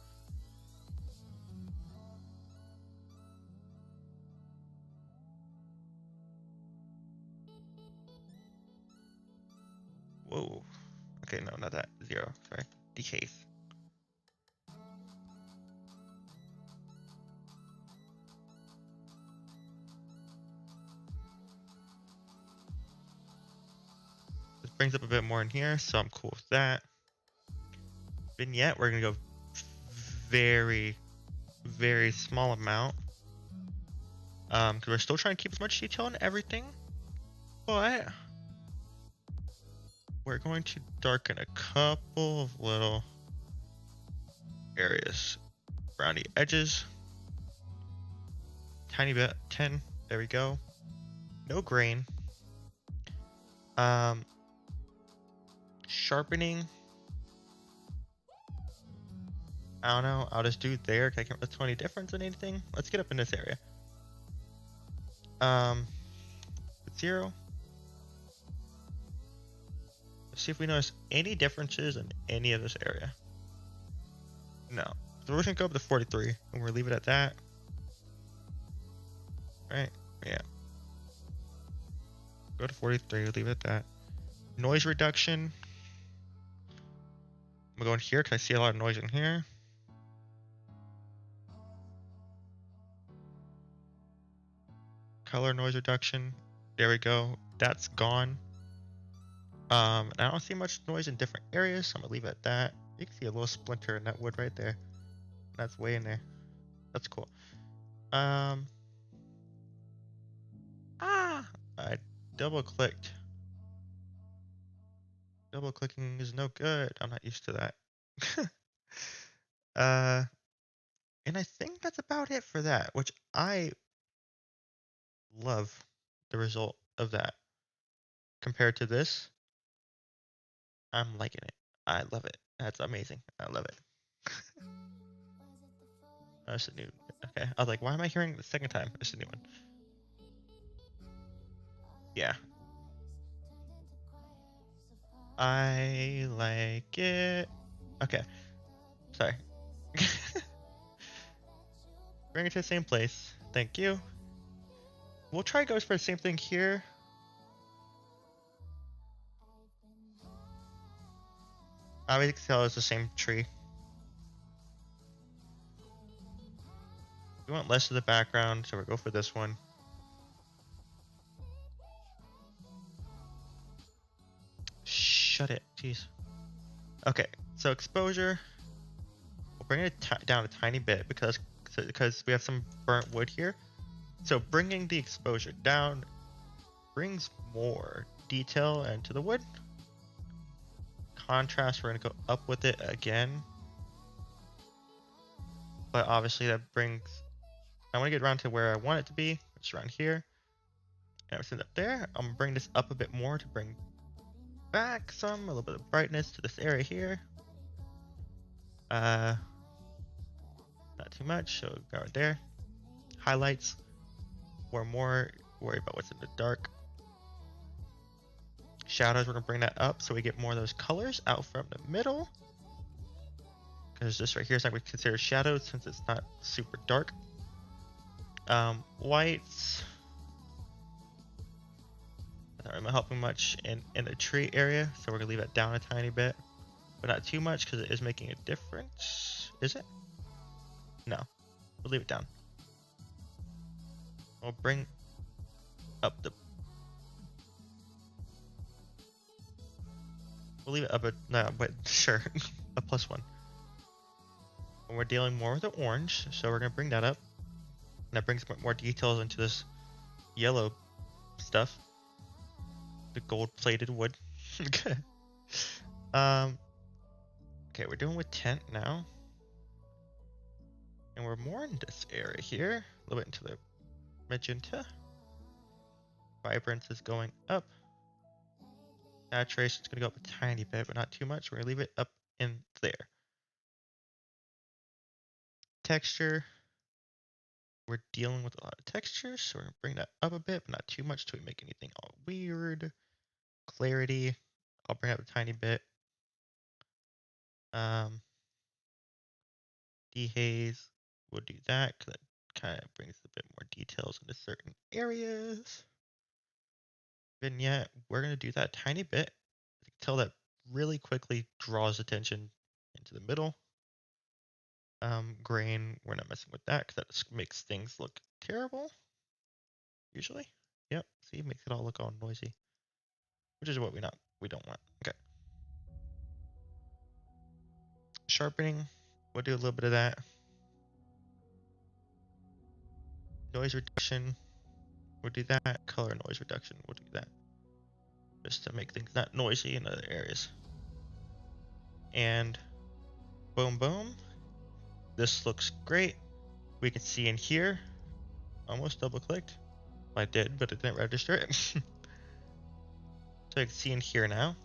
Whoa. Okay, no, not that. 0. Sorry. Decays. This brings up a bit more in here, so I'm cool with that. Vignette, we're gonna go very, very small amount. Because we're still trying to keep as much detail in everything, but we're going to darken a couple of little areas around the edges. Tiny bit, 10, there we go. No grain. Sharpening. I don't know, I'll just do there, I can't really tell any difference in anything. Let's get up in this area. 0. Let's see if we notice any differences in any of this area. No. So we're gonna go up to 43 and we'll leave it at that. Right? Yeah. Go to 43, leave it at that. Noise reduction. I'm going here because I see a lot of noise in here. Color noise reduction. There we go. That's gone. And I don't see much noise in different areas, so I'm gonna leave it at that. You can see a little splinter in that wood right there. That's way in there. That's cool. I double clicked. Double clicking is no good. I'm not used to that. And I think that's about it for that, which I love the result of that. Compared to this, I'm liking it. I love it. That's amazing. I love it. That's a new. Okay. I was like, why am I hearing it the second time? It's a new one. Yeah. I like it. Okay. Sorry. Bring it to the same place. Thank you. We'll try go for the same thing here. I can tell it's the same tree. We want less of the background, so we'll go for this one. Shut it. Jeez. Okay, so exposure. We'll bring it down a tiny bit because we have some burnt wood here. So bringing the exposure down brings more detail into the wood. Contrast, we're going to go up with it again. But obviously that brings... I want to get around to where I want it to be, which is around here. And I'm up there. I'm going to bring this up a bit more to bring back a little bit of brightness to this area here. Not too much, so go right there. Highlights. We're more worried about what's in the dark. Shadows, we're going to bring that up so we get more of those colors out from the middle. Because this right here is not going to be considered shadows since it's not super dark. Whites. Not really helping much in the tree area, so we're going to leave it down a tiny bit. But not too much because it is making a difference. Is it? No. We'll leave it down. We'll bring up the... We'll leave it up a... No, but sure. A +1. And we're dealing more with the orange, so we're going to bring that up. And that brings more details into this yellow stuff. The gold-plated wood. Okay, we're doing with tint now. And we're more in this area here. A little bit into the magenta. Vibrance is going up. Saturation is going to go up a tiny bit, but not too much. We're going to leave it up in there. Texture. We're dealing with a lot of textures, so we're going to bring that up a bit, but not too much till we make anything all weird. Clarity. I'll bring it up a tiny bit. Dehaze. We'll do that because that kind of brings a bit more details into certain areas. Vignette, we're going to do that tiny bit until that really quickly draws attention into the middle. Grain, we're not messing with that because that just makes things look terrible. Usually. Yep, see, makes it all look all noisy. Which is what we don't want. Okay. Sharpening, we'll do a little bit of that. Noise reduction, we'll do that. Color noise reduction, we'll do that. Just to make things not noisy in other areas. And boom, boom. This looks great. We can see in here, almost double clicked. I did, but it didn't register it. So you can see in here now.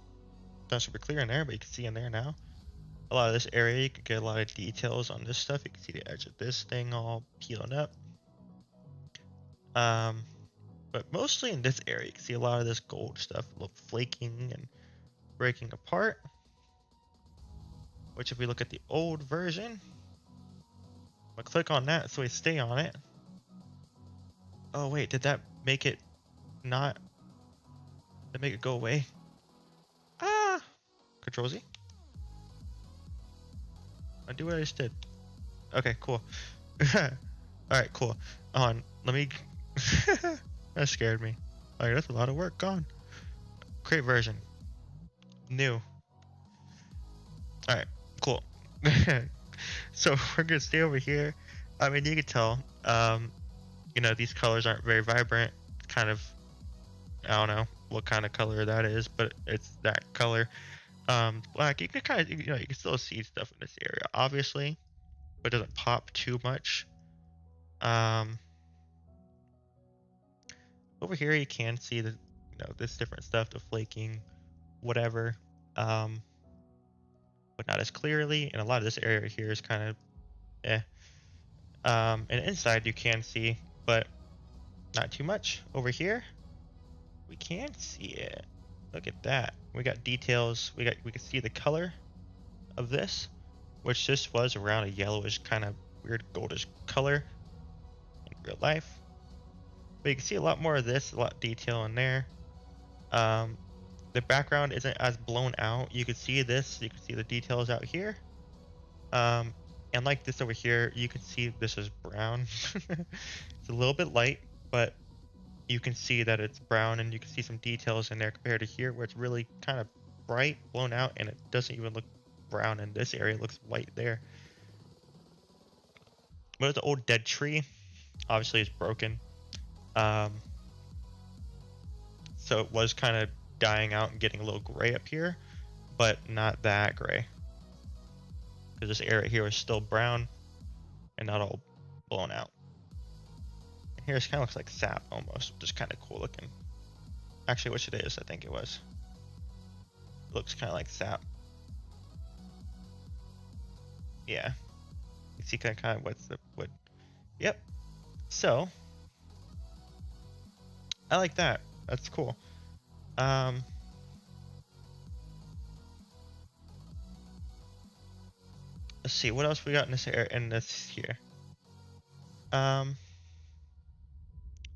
Not super clear in there, but you can see in there now. A lot of this area, you can get a lot of details on this stuff. You can see the edge of this thing all peeling up. But mostly in this area, you can see a lot of this gold stuff flaking and breaking apart. Which if we look at the old version, I'm gonna click on that so we stay on it. Oh wait, did that make it not? Did it make it go away? Ah! Control Z. Undo what I just did. Okay, cool. Alright, cool. On, let me... That scared me. Like, that's a lot of work gone. Create version. New. Alright, cool. So we're gonna stay over here. I mean, you can tell, you know, these colors aren't very vibrant. It's kind of, I don't know what kind of color that is, but it's that color. Black, you can kind of, you know, you can still see stuff in this area, obviously, but it doesn't pop too much. Over here, you can see the, you know, this different stuff, the flaking, whatever, but not as clearly. And a lot of this area here is kind of, and inside you can see, but not too much. Over here, We can see it. Look at that. We got details. We can see the color of this, which just was around a yellowish kind of weird goldish color in real life. But you can see a lot more of this, a lot of detail in there. The background isn't as blown out. You can see this. You can see the details out here. And like this over here, you can see this is brown. It's a little bit light, but you can see that it's brown, and you can see some details in there compared to here where it's really kind of bright, blown out, and it doesn't even look brown in this area. It looks white there. But it's an old dead tree. Obviously, it's broken. So it was kind of dying out and getting a little gray up here, but not that gray. Because this area here is still brown and not all blown out. And here it kind of looks like sap almost, which is kind of cool looking. Actually, which it is, I think it was. It looks kind of like sap. Yeah. You see kind of what's the wood. Yep. So I like that. That's cool. Let's see what else we got in this area, in this here.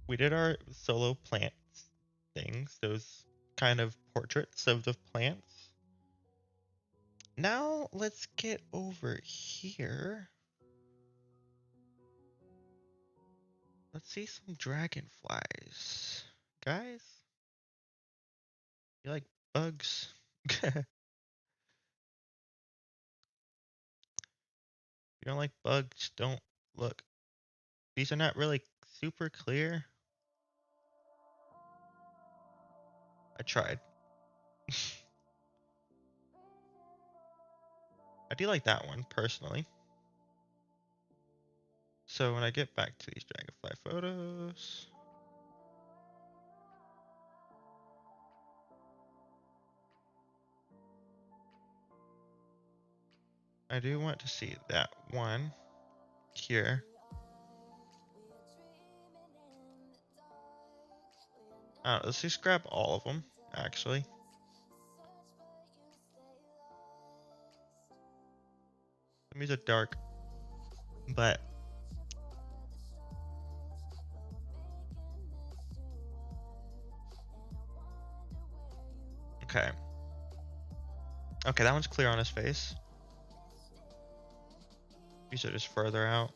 We did our solo plant things, those kind of portraits of the plants. Now let's get over here. Let's see some dragonflies. Guys, you like bugs? If you don't like bugs, don't look. These are not really super clear. I tried. I do like that one personally. So when I get back to these dragonfly photos, I do want to see that one here. Let's just grab all of them, actually. These are dark, but okay. Okay, that one's clear on his face. These are just further out.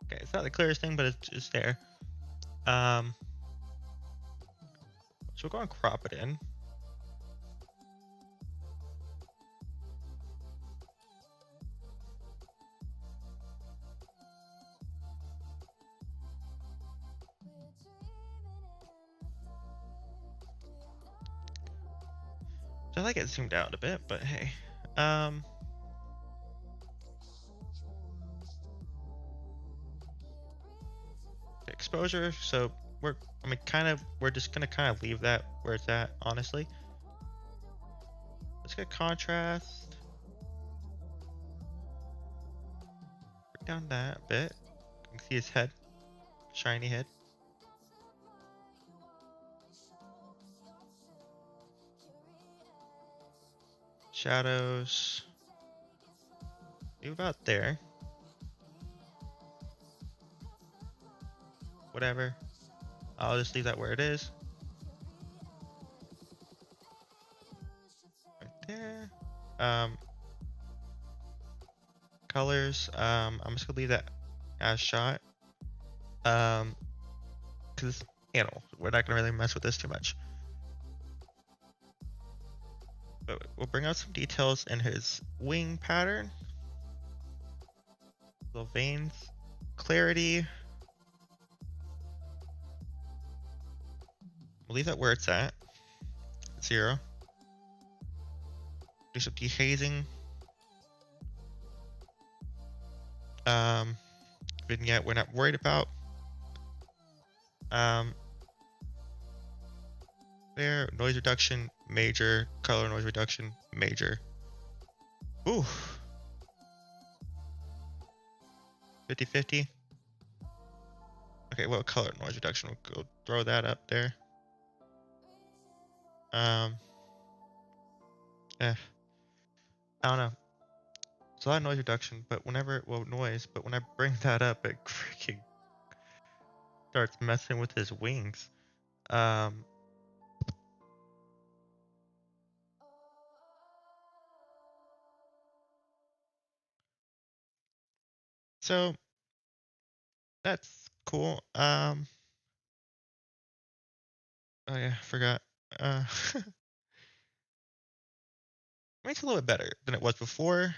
Okay, it's not the clearest thing, but it's just there. So we'll go and crop it in. So I like it zoomed out a bit, but hey. Exposure, so we're just gonna kind of leave that where it's at, honestly. Let's get contrast. Bring down that a bit. You can see his head, shiny head. Shadows. Leave about there. Whatever. I'll just leave that where it is. Right there. Colors. I'm just gonna leave that as shot. Because animal. We're not gonna really mess with this too much. But we'll bring out some details in his wing pattern. Little veins. Clarity. We'll leave that where it's at. 0. Do some dehazing. Vignette we're not worried about. There, noise reduction, major. Color noise reduction, major. Ooh. 50-50. Okay, well, color noise reduction, we'll go throw that up there. I don't know. It's a lot of noise reduction, but whenever, well, noise, but when I bring that up, it freaking starts messing with his wings. So that's cool. Oh yeah, I forgot. It's a little bit better than it was before.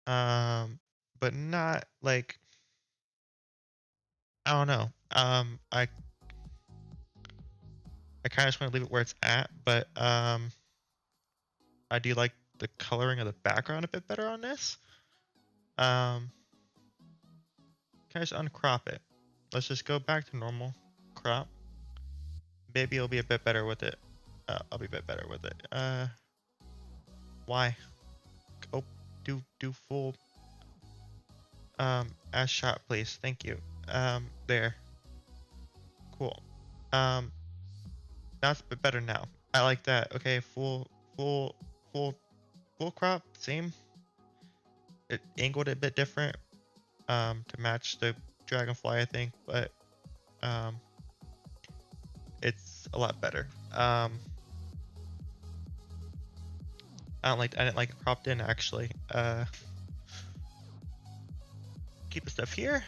But not like, I don't know. I kind of just want to leave it where it's at, but I do like the coloring of the background a bit better on this. Can I just uncrop it? Let's just go back to normal crop. Maybe it'll be a bit better with it. I'll be a bit better with it. Why? Oh, do full as shot, please. Thank you. There. Cool. That's a bit better now. I like that. Okay, full crop, same. It angled it a bit different, to match the dragonfly, I think, but it's a lot better. I didn't like it cropped in actually. Keep the stuff here.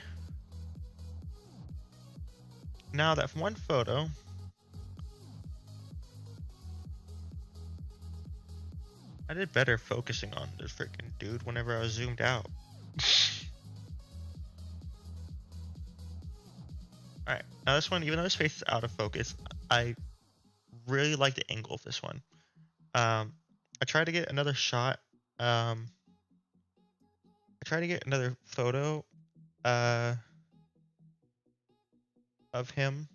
Now that one photo, I did better focusing on this freaking dude whenever I was zoomed out. Alright, now this one, even though his face is out of focus, I really like the angle of this one. I tried to get another shot. I tried to get another photo of him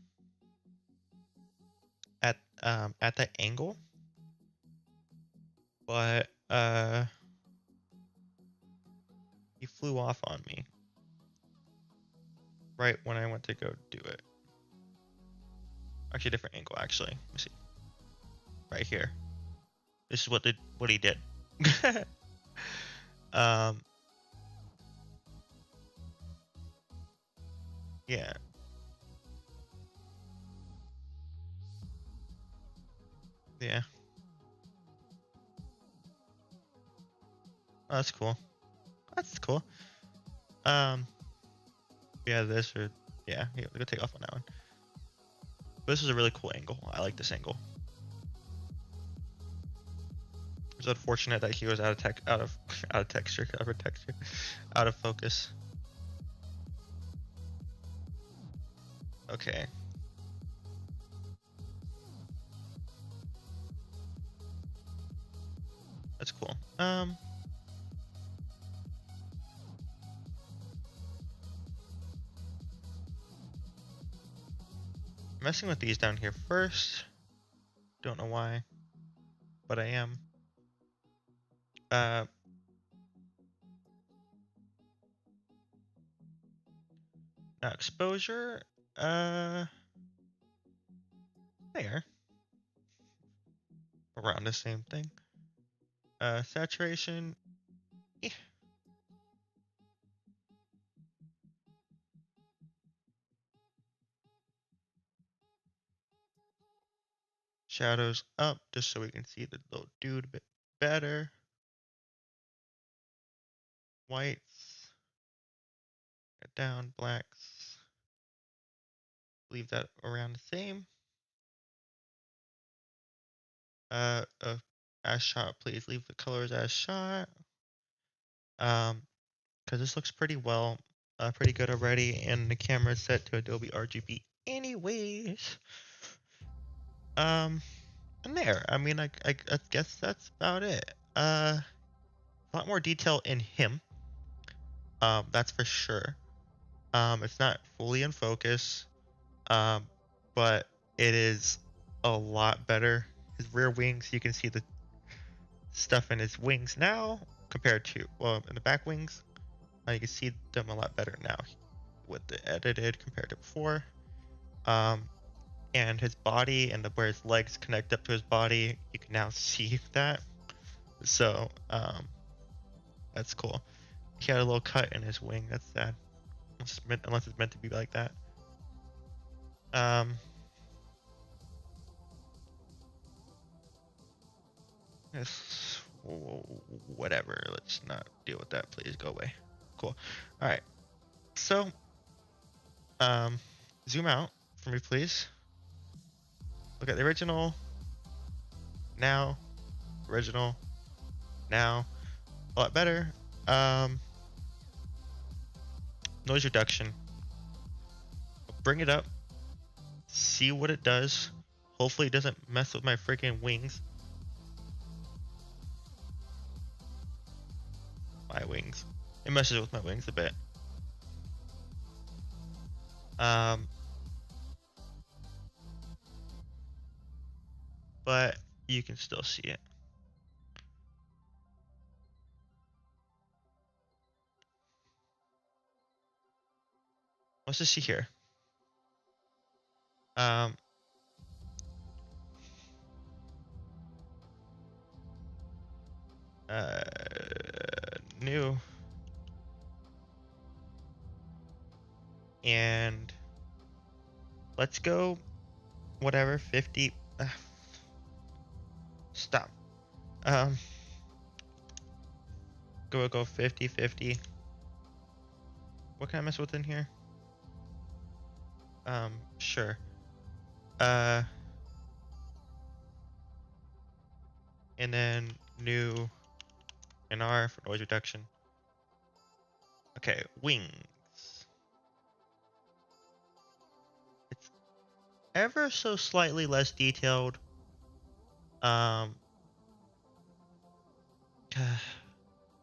at that angle, but he flew off on me right when I went to go do it. Actually, different angle. Actually, let me see. Right here. This is what he did. Yeah. Yeah. Oh, that's cool. That's cool. Yeah, this or yeah, go take off on that one. But this is a really cool angle. I like this angle. It's unfortunate that he was out of focus. Okay. That's cool. Messing with these down here first. Don't know why, but I am. Now exposure. There. Around the same thing. Saturation. Eh. Shadows up, just so we can see the little dude a bit better. Whites. Down, blacks. Leave that around the same. As shot, please leave the colors as shot. Because this looks pretty well, pretty good already, and the camera is set to Adobe RGB anyways. And there, I mean, I guess that's about it. A lot more detail in him. That's for sure. It's not fully in focus. Um, but it is a lot better. His rear wings, you can see the stuff in his wings now compared to, well, in the back wings. You can see them a lot better now with the edited compared to before. Um, and his body and where his legs connect up to his body, you can now see that. So that's cool. He had a little cut in his wing. That's sad. Unless it's meant to be like that. Um, yes, whatever. Let's not deal with that. Please go away. Cool. All right. So, zoom out for me, please. Look at the original. Now, original. Now, a lot better. Noise reduction. Bring it up. See what it does. Hopefully, it doesn't mess with my freaking wings. My wings. It messes with my wings a bit. But you can still see it. Let's just see here. New. And let's go whatever 50. Stop. Go 50. What can I mess with in here? Sure. And then new NR for noise reduction. Okay, wings. It's ever so slightly less detailed.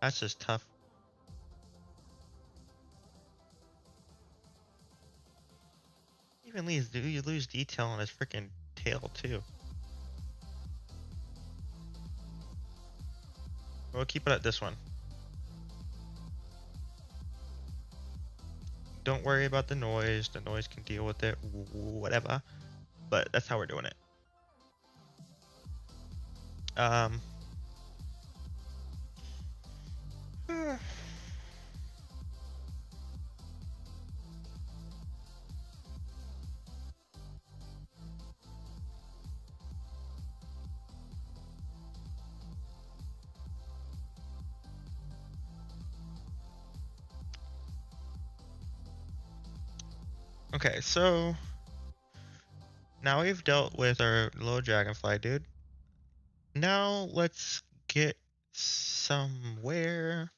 That's just tough. Even you lose detail on his freaking tail too. We'll keep it at this one. Don't worry about the noise. The noise can deal with it, whatever. But that's how we're doing it. Okay, so now we've dealt with our little dragonfly dude. Now let's get somewhere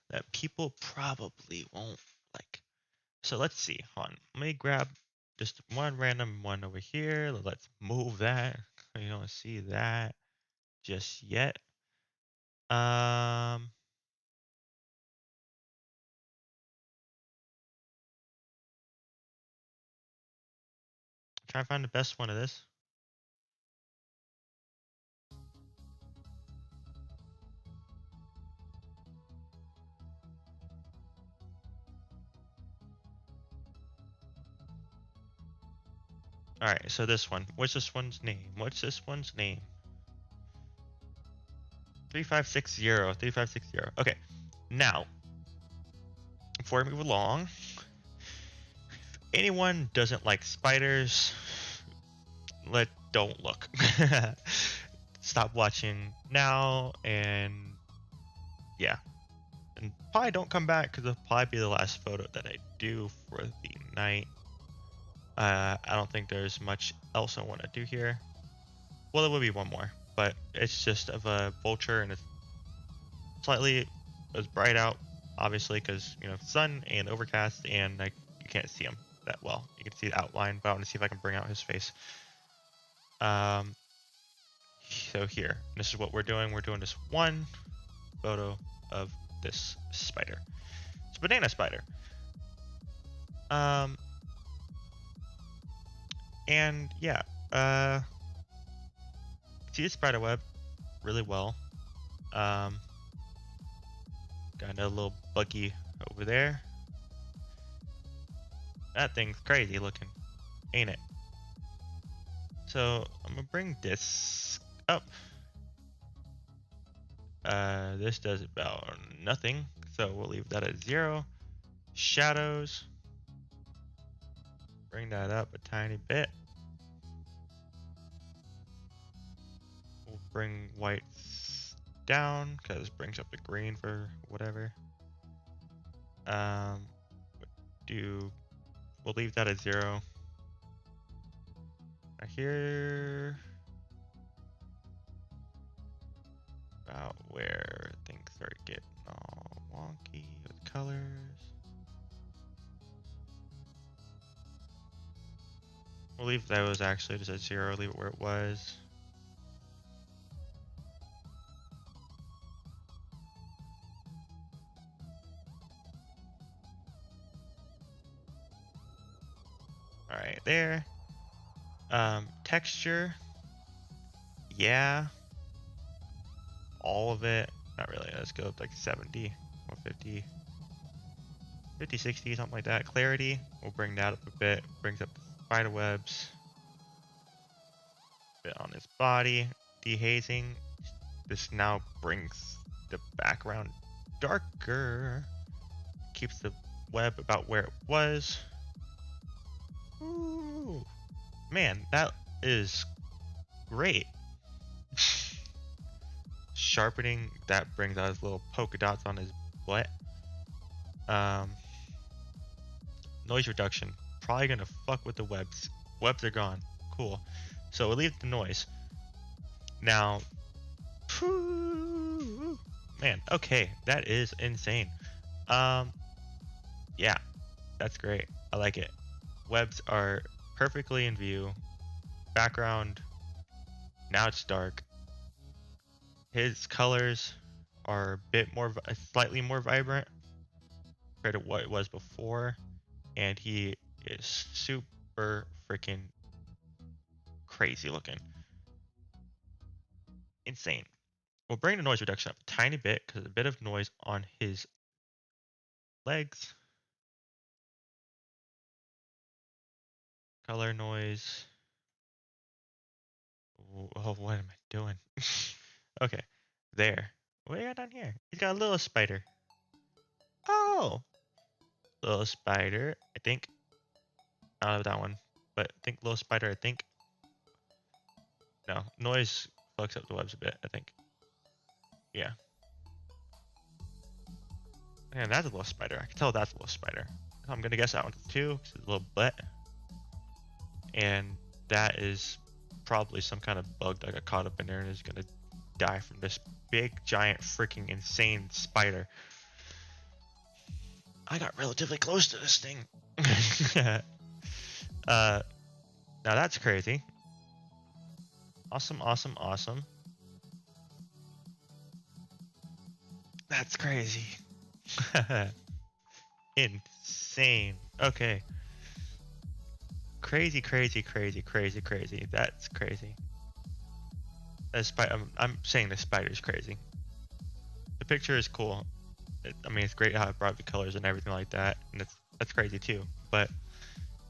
that people probably won't like. So let's see. Hold on. Let me grab just one random one over here. Let's move that. You don't see that just yet. Try to find the best one of this. All right, so this one. What's this one's name? 3560. 3560. Okay. Now, before we move along, if anyone doesn't like spiders, don't look. Stop watching now, and yeah. And probably don't come back because it'll probably be the last photo that I do for the night. I don't think there's much else I want to do here. Well, there will be one more, but it's just of a vulture, and it's slightly as bright out, obviously, because sun and overcast, and like you can't see him that well. You can see the outline, but I want to see if I can bring out his face. So here, this is what we're doing. We're doing this one photo of this spider. It's a banana spider. And yeah, see the spider web really well. Got a little buggy over there. That thing's crazy looking, ain't it? So I'm gonna bring this up. This does about nothing, so we'll leave that at 0. Shadows, bring that up a tiny bit. We'll bring whites down because it brings up the green for whatever. We'll leave that at 0. Right here, about where things start getting all wonky with colors. We'll leave those actually just at 0, leave it where it was. All right, there. Texture, yeah, all of it. Not really. Let's go up like 70 or 50, 50, 60, something like that. Clarity, we'll bring that up a bit. Brings up the spider webs. Bit on his body. Dehazing. This now brings the background darker. Keeps the web about where it was. Ooh, man, that is great. Sharpening, that brings out his little polka dots on his butt. Noise reduction, probably gonna fuck with the webs. Webs are gone. Cool. So we'll leave the noise. Now, man, okay, that is insane. Yeah, that's great. I like it. Webs are perfectly in view. Background, now it's dark. His colors are a bit more, slightly more vibrant compared to what it was before, and he is super freaking crazy looking. Insane. We'll bring the noise reduction up a tiny bit because a bit of noise on his legs. Color noise. Oh, what am I doing? Okay, there. What do you got down here? He's got a little spider. Oh, little spider. I think. I don't know that one, but I think little spider. I think. No, noise fucks up the webs a bit. I think. Yeah. Man, that's a little spider. I can tell that's a little spider. I'm gonna guess that one's 2. It's a little butt, and that is probably some kind of bug that got caught up in there and is gonna die from this big, giant, freaking insane spider. I got relatively close to this thing. Now that's crazy. Awesome, awesome, awesome. That's crazy. Insane. Okay. Crazy, crazy, crazy, crazy, crazy. That's crazy. I'm saying the spider's crazy. The picture is cool. I mean, it's great how it brought the colors and everything like that, and that's crazy too. But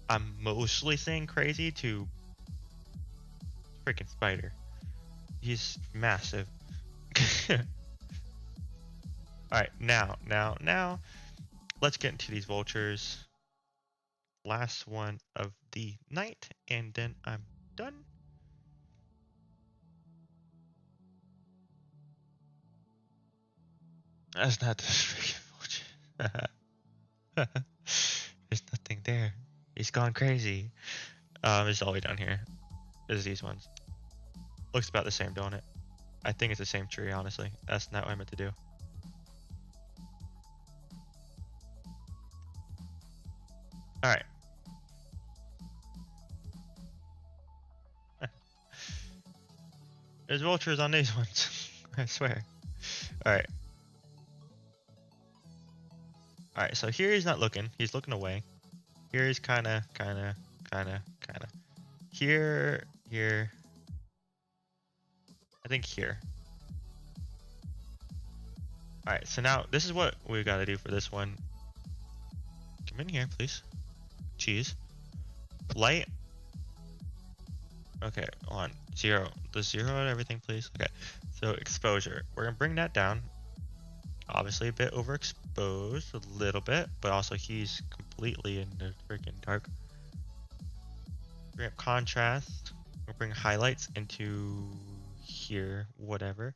I'm mostly saying crazy to freaking spider. He's massive. All right, now, let's get into these vultures. Last one of the night, and then I'm done. That's not the freaking vulture. There's nothing there. He's gone crazy. It's all the way down here. There's these ones. Looks about the same, don't it? I think it's the same tree, honestly. That's not what I meant to do. Alright. There's vultures on these ones. I swear. Alright. Alright, so here he's not looking. He's looking away. Here he's kinda. Here. I think here. Alright, so now this is what we gotta do for this one. Come in here, please. Cheese. Light. Okay, on. Zero. The zero and everything, please. Okay. So exposure. We're gonna bring that down. Obviously a bit overexposed, a little bit, but also he's completely in the freaking dark. Bring up contrast. We'll bring highlights into here, whatever.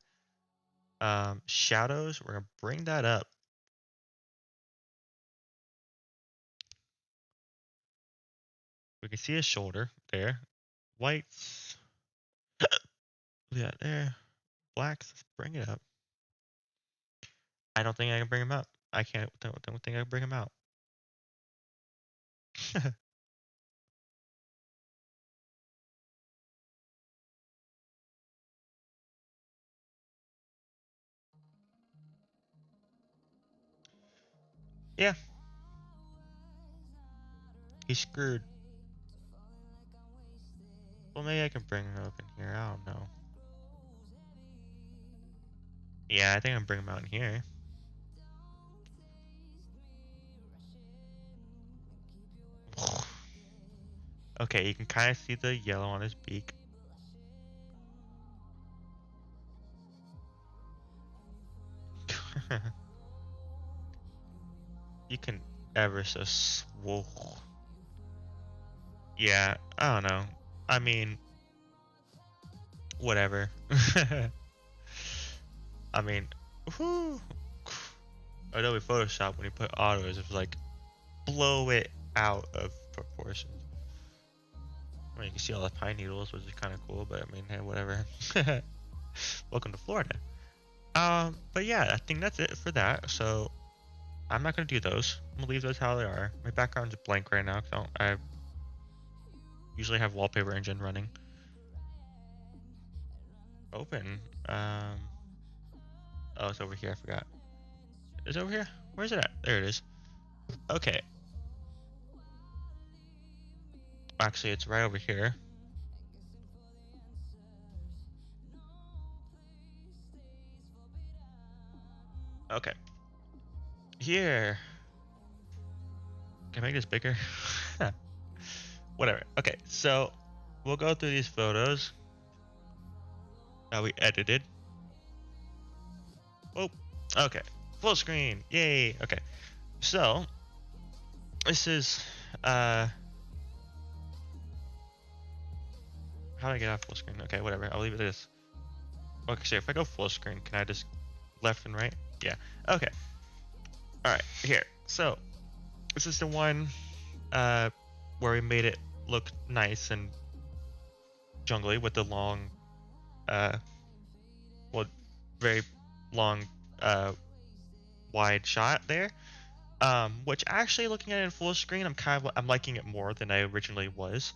Shadows, we're gonna bring that up. We can see his shoulder there. Whites. Yeah, there. Blacks, let's bring it up. I don't think I can bring him up. I don't think I can bring him out. Yeah. He's screwed. Well, maybe I can bring him up in here. I don't know. Yeah, I think I'm bring him out in here. Okay, you can kind of see the yellow on his beak. You can ever so swole. Yeah, I don't know. I mean, whatever. I mean, whew. Adobe Photoshop, when you put autos, it's like blow it out of proportion. I mean, you can see all the pine needles, which is kind of cool, but I mean, hey, whatever. Welcome to Florida. But yeah, I think that's it for that. So I'm not gonna do those. I'm gonna leave those how they are. My background's blank right now because I usually have wallpaper engine running. Open. Oh, it's over here. I forgot. Is it over here? Where's it at? There it is. Okay. Actually, it's right over here. Okay. Here. Can I make this bigger? Whatever. Okay, so we'll go through these photos that we edited. Oh, okay. Full screen. Yay. Okay. So this is how do I get off full screen? Okay, whatever. I'll leave it as. Okay, so if I go full screen, can I just left and right? Yeah. Okay. All right. Here. So this is the one where we made it look nice and jungly with the long, well, very long, wide shot there. Which actually, looking at it in full screen, I'm liking it more than I originally was.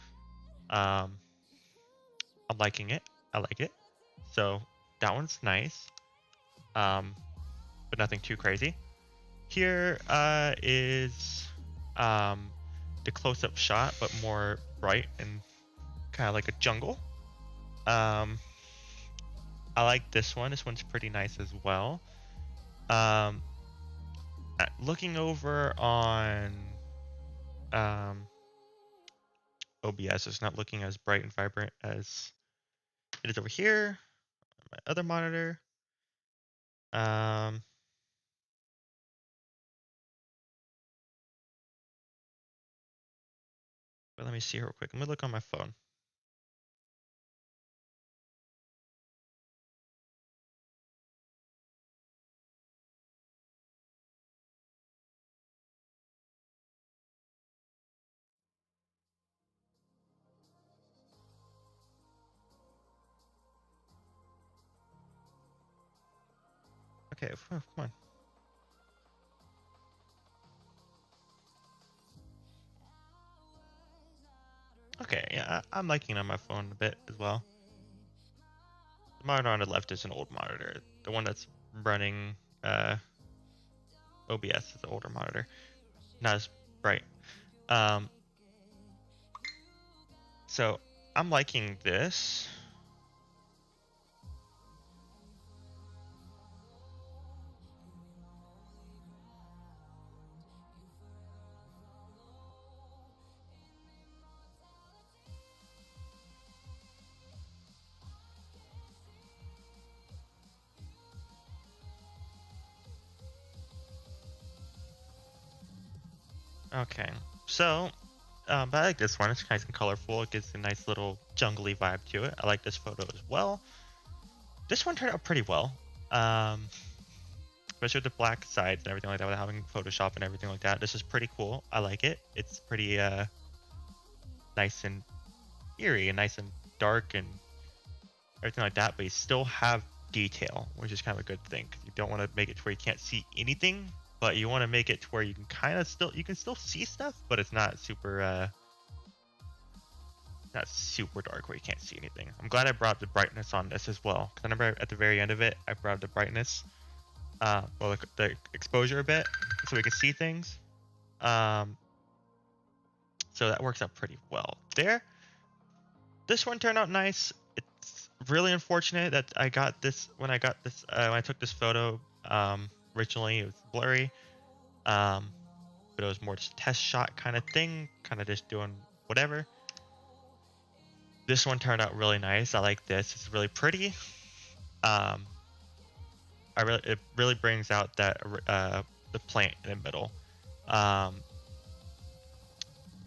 I'm liking it. I like it. So that one's nice. But nothing too crazy. Here is the close-up shot, but more bright and kind of like a jungle. I like this one. This one's pretty nice as well. Looking over on OBS, it's not looking as bright and vibrant as it is over here on my other monitor. But let me see real quick. I'm gonna look on my phone. Okay, come on. Okay, yeah, I'm liking it on my phone a bit as well. The monitor on the left is an old monitor. The one that's running uh, OBS is the older monitor. Not as bright. Um, so I'm liking this. Okay, so but I like this one. It's nice and colorful. It gives a nice little jungly vibe to it. I like this photo as well. This one turned out pretty well. Um, Especially with the black sides and everything like that, without having Photoshop and everything like that. This is pretty cool. I like it. It's pretty nice and eerie and nice and dark and everything like that, but you still have detail, which is kind of a good thing. You don't want to make it to where you can't see anything, but you want to make it to where you can still see stuff, but it's not super dark where you can't see anything. I'm glad I brought the brightness on this as well, because I remember at the very end of it, I brought the brightness, well, the exposure a bit, so we can see things. Um, so that works out pretty well there. This one turned out nice. It's really unfortunate that I got this when when I took this photo. Originally it was blurry, um, but it was more just a test shot kind of thing, kind of just doing whatever. This one turned out really nice. I like this. It's really pretty. Um, it really brings out that the plant in the middle. Um,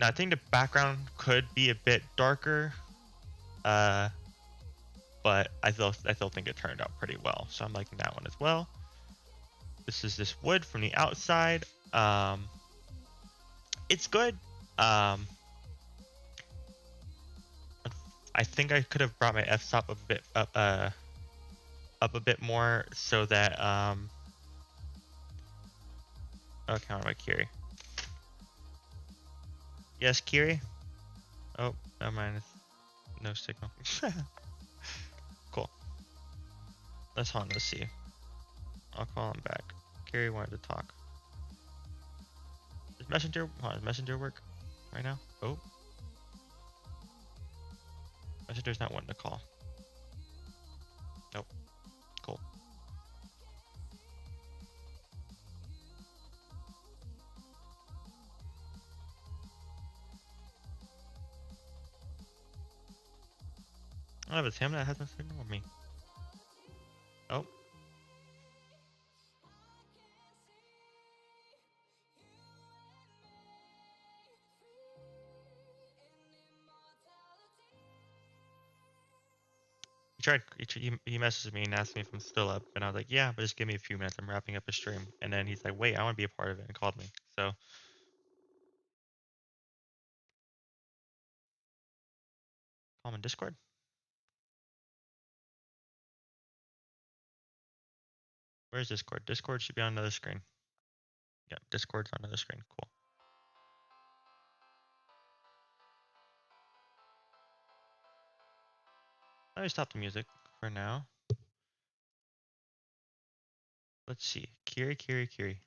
Now I think the background could be a bit darker. Uh, but I still think it turned out pretty well. So I'm liking that one as well. This is this wood from the outside. Um, it's good. Um, I think I could have brought my f-stop up a bit more so that okay, how do I Kiri? Yes, Kiri. Oh, never mind. No signal. Cool. Let's hold on. Let's see. I'll call him back. Kiri wanted to talk. Does Messenger work right now? Oh, Messenger's not wanting to call. Nope. Cool. I don't know if it's him that has no signal or me. Oh. He messaged me and asked me if I'm still up, and I was like, yeah, but just give me a few minutes. I'm wrapping up a stream. And then he's like, wait, I want to be a part of it, and called me. So call him in Discord. Where's Discord? Discord should be on another screen. Yeah, Discord's on another screen. Cool. Let me stop the music for now. Let's see. Kiri, Kiri, Kiri.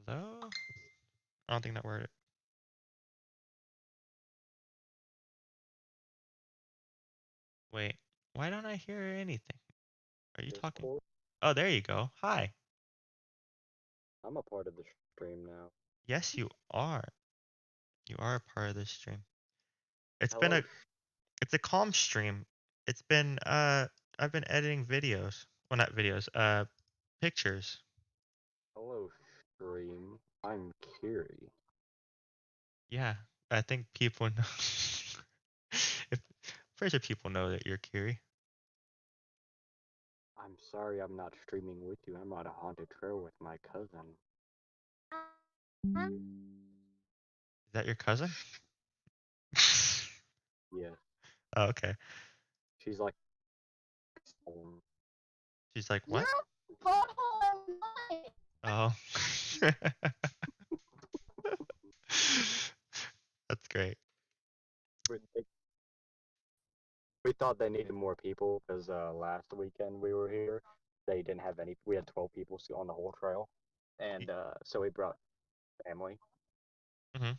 Hello? I don't think that word. Wait. Why don't I hear anything? Are you talking? Discord. Oh, there you go. Hi. I'm a part of the stream now. Yes, you are. You are a part of this stream. It's been Hello, a it's a calm stream. It's been I've been editing videos. Well, not videos, pictures. hello, stream. I'm Kiri. Yeah, I think people know. if pretty sure people know that you're Kiri. I'm sorry I'm not streaming with you. I'm at a haunted trail with my cousin. Is that your cousin? Yeah, Oh, okay. she's like, She's like, You're what? a butthole lie. Oh. That's great. we we thought they needed more people because last weekend we were here, they didn't have any. We had 12 people still on the whole trail, Y- and so we brought family. mhm.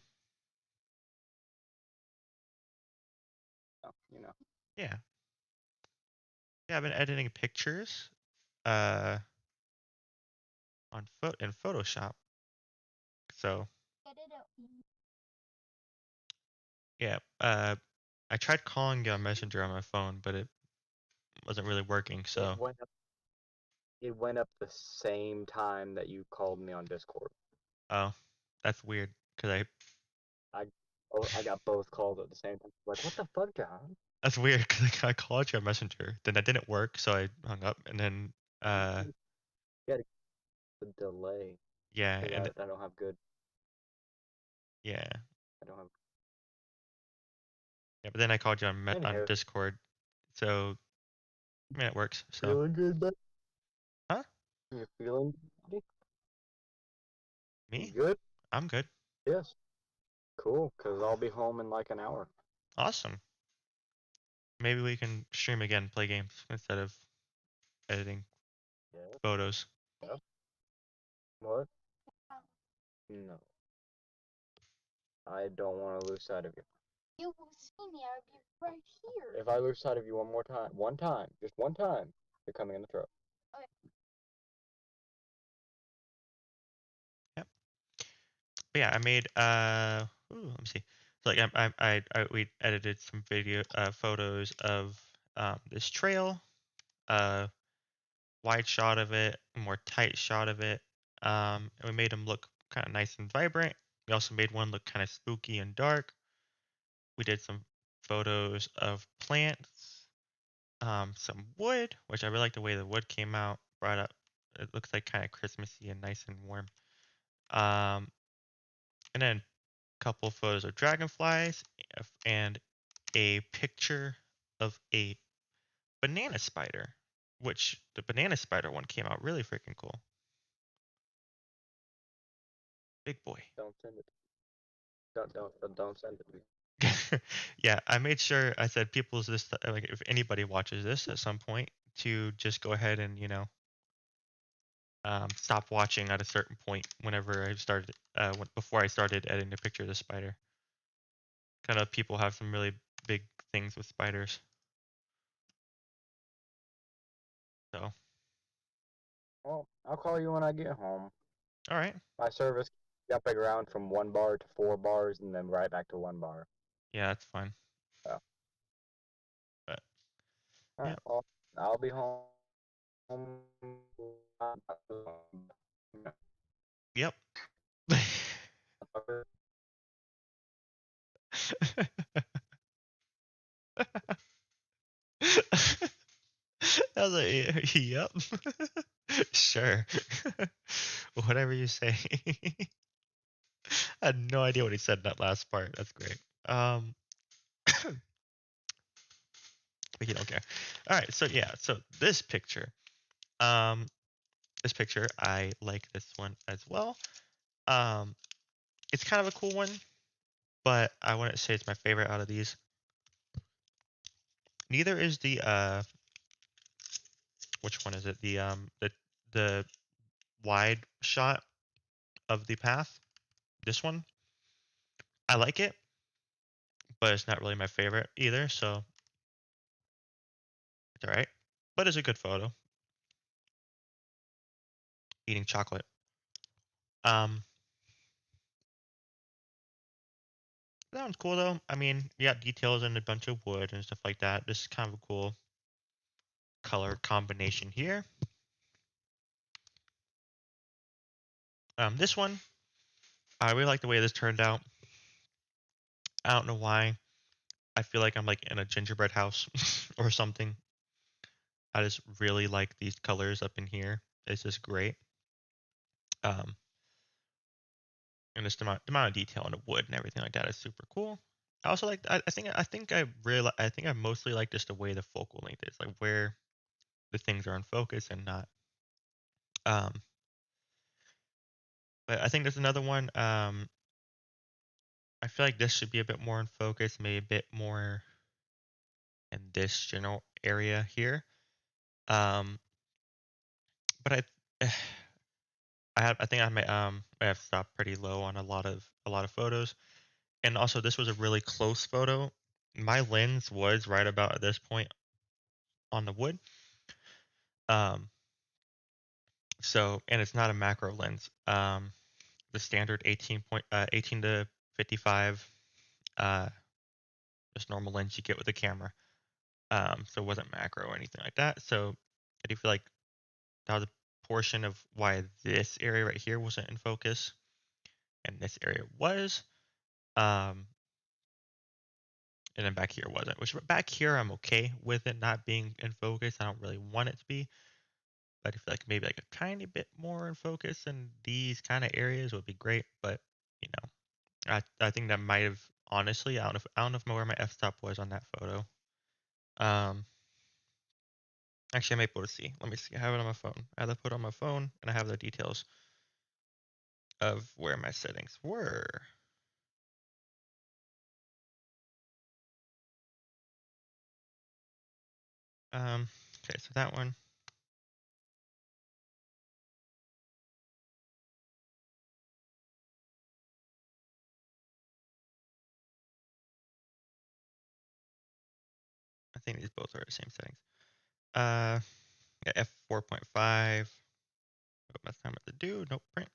You know, Yeah. Yeah, I've been editing pictures on in Photoshop. So, yeah, I tried calling you on Messenger on my phone, but it wasn't really working. it So, went up. It went up the same time that you called me on Discord. oh, that's weird because I I got both calls at the same time. Like, what the fuck, John? that's weird because I called you on Messenger, then that didn't work, so I hung up, and then You got a delay yeah, because and I don't have good. yeah, I don't have. yeah, but then I called you on Anyhow, Discord, so I mean it works. So, feeling good, but huh? you feeling good? You Me? good? I'm good. Yes. Cool, because I'll be home in like an hour. Awesome. Maybe we can stream again, play games instead of editing Yeah. photos. Yeah. What? No. I don't want to lose sight of you. You will see me. I'll be right here. If I lose sight of you one time, just one time, you're coming in the truck. Okay. Yep. But yeah, I made let me see. So like we edited some photos of this trail, uh wide shot of it, a more tight shot of it. And we made them look kind of nice and vibrant. We also made one look kind of spooky and dark. We did some photos of plants, some wood, which I really like the way the wood came out. Brought up, it looks like kind of Christmassy and nice and warm. Um, and then a couple photos of dragonflies and a picture of a banana spider, which the banana spider one came out really freaking cool. Big boy. Don't send it. Don't send it to me. Yeah, I made sure I said people's this like if anybody watches this at some point to just go ahead and stop watching at a certain point whenever I started before I started editing the picture of the spider. Kind of people have some really big things with spiders. So, Well, I'll call you when I get home. all right. My service jumping around from 1 bar to 4 bars and then right back to 1 bar. Yeah, that's fine. So, But all yeah. right, well, I'll be home. Yep. I was like, yep. Sure. Whatever you say. I had no idea what he said in that last part. That's great. But you don't care. All right, so yeah, so um, this picture, I like this one as well. Um, it's kind of a cool one, but I wouldn't say it's my favorite out of these. Neither is the which one is it? The wide shot of the path. This one, I like it, but it's not really my favorite either. So it's all right, but it's a good photo. Eating chocolate. Um, that one's cool though. I mean, you got details and a bunch of wood and stuff like that. This is kind of a cool color combination here. This one, I really like the way this turned out. I don't know why. I feel like I'm like in a gingerbread house or something. I just really like these colors up in here. It's just great. Um, and just the amount of detail in the wood and everything like that is super cool. I also like I think I mostly like just the way the focal length is, like where the things are in focus and not. Um, but I think there's another one. I feel like this should be a bit more in focus, maybe a bit more in this general area here. Um, but I think I have stopped pretty low on a lot of photos, and also this was a really close photo. My lens was right about at this point on the wood. Um, and it's not a macro lens. The standard 18 to 55, uh, just normal lens you get with the camera. So it wasn't macro or anything like that. So I do feel like that was a portion of why this area right here wasn't in focus, and this area was. Um, and then back here wasn't. Which back here I'm okay with it not being in focus. I don't really want it to be, but I feel like maybe like a tiny bit more in focus in these kind of areas would be great. But you know, I think that might have honestly I don't know where my f-stop was on that photo. Um, Actually I might be able to see. Let me see. I have it on my phone. I have the photo on my phone, and I have the details of where my settings were. Okay, so that one. I think these both are the same settings. Yeah, f4.5. Oh, that's not what to do. Nope, print.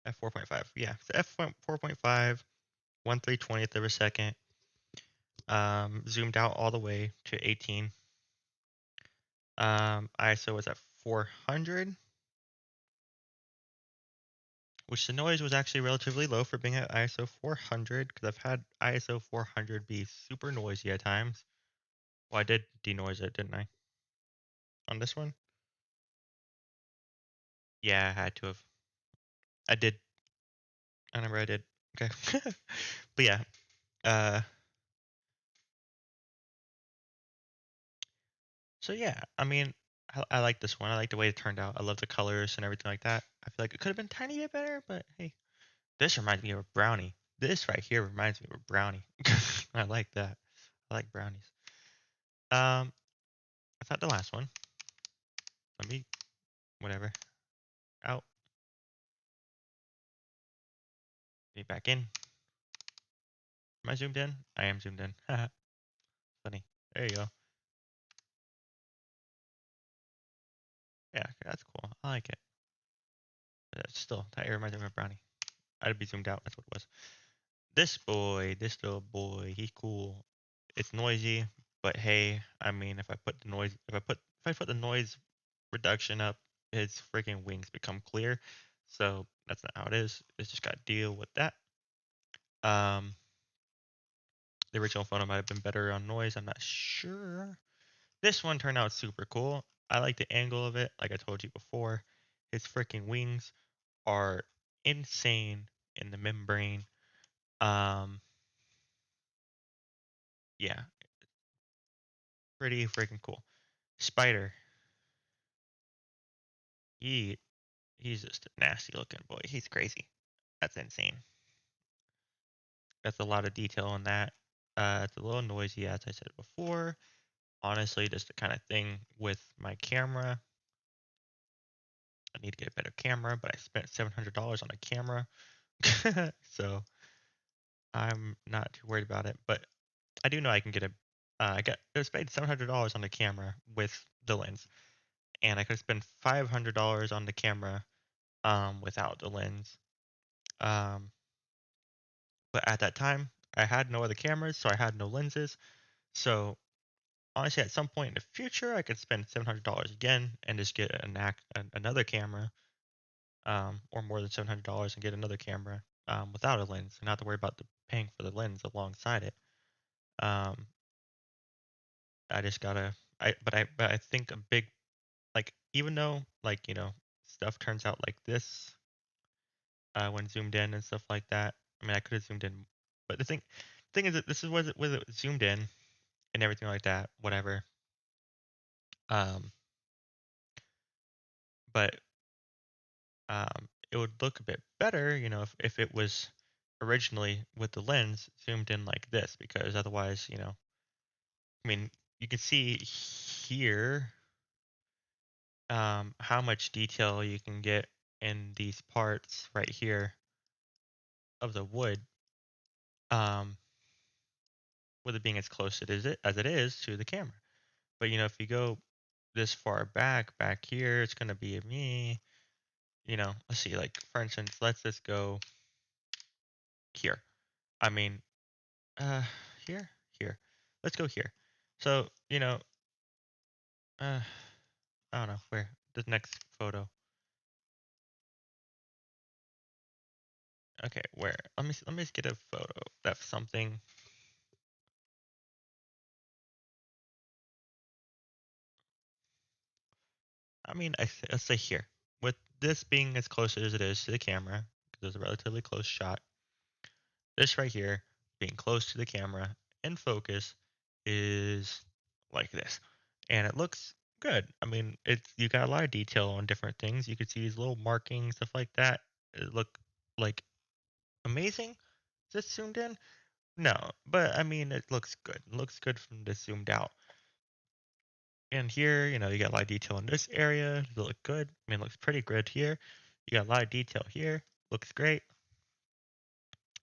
f4.5. Yeah, so f4.5, 1/320th of a second. Zoomed out all the way to 18. ISO was at 400, which the noise was actually relatively low for being at ISO 400, because I've had ISO 400 be super noisy at times. Well, I did denoise it, didn't I? On this one? Yeah, I had to have. I did. I remember I did. Okay. But yeah. So yeah, I mean, I like this one. I like the way it turned out. I love the colors and everything like that. I feel like it could have been tiny bit better, but hey, this reminds me of a brownie. This right here reminds me of a brownie. I like that. I like brownies. I thought the last one. Let me, whatever. Out. Me back in. Am I zoomed in? I am zoomed in. Funny. There you go. Yeah, that's cool. I like it. But still, that reminds me of a brownie. I'd be zoomed out. That's what it was. This little boy, he's cool. It's noisy, but hey, I mean, if I put the noise reduction up, his freaking wings become clear. So that's not how it is. It's just got to deal with that. Um, the original photo might have been better on noise. I'm not sure. This one turned out super cool. I like the angle of it. Like I told you before, his freaking wings are insane in the membrane. Um, yeah, pretty freaking cool. Spider, he he's just a nasty looking boy. He's crazy. That's insane. That's a lot of detail on that. It's a little noisy, as I said before. Honestly, just the kind of thing with my camera. I need to get a better camera, but I spent $700 on a camera, so I'm not too worried about it. But I do know I can get a. I spent $700 on the camera with the lens, and I could spend $500 on the camera without the lens. Um, but at that time, I had no other cameras, so I had no lenses. So honestly, at some point in the future, I could spend $700 again and just get another camera, or more than $700 and get another camera without a lens, and not to worry about paying for the lens alongside it. Um, I just gotta. But I think a big, like, even though, like, stuff turns out like this, when zoomed in and stuff like that. I mean, I could have zoomed in, but the thing is that this is was it zoomed in and everything like that, whatever. Um, but it would look a bit better, if it was originally with the lens zoomed in like this, because otherwise, I mean, you can see here how much detail you can get in these parts right here of the wood, um, with it being as close as it is to the camera. But if you go this far back here, it's gonna be me. Let's see, like for instance, let's just go here. I mean, uh, here, here. Let's go here. So uh, I don't know where the next photo. Okay, where? Let me just get a photo that's something. I mean, let's say here, with this being as close as it is to the camera, because it's a relatively close shot. This right here, being close to the camera in focus, is like this, and it looks good. I mean, you got a lot of detail on different things. You could see these little markings, stuff like that. It look like amazing. Is this zoomed in? No, but I mean, it looks good. It looks good from this zoomed out. And here, you got a lot of detail in this area. Does it look good? I mean, it looks pretty good here. You got a lot of detail here. Looks great.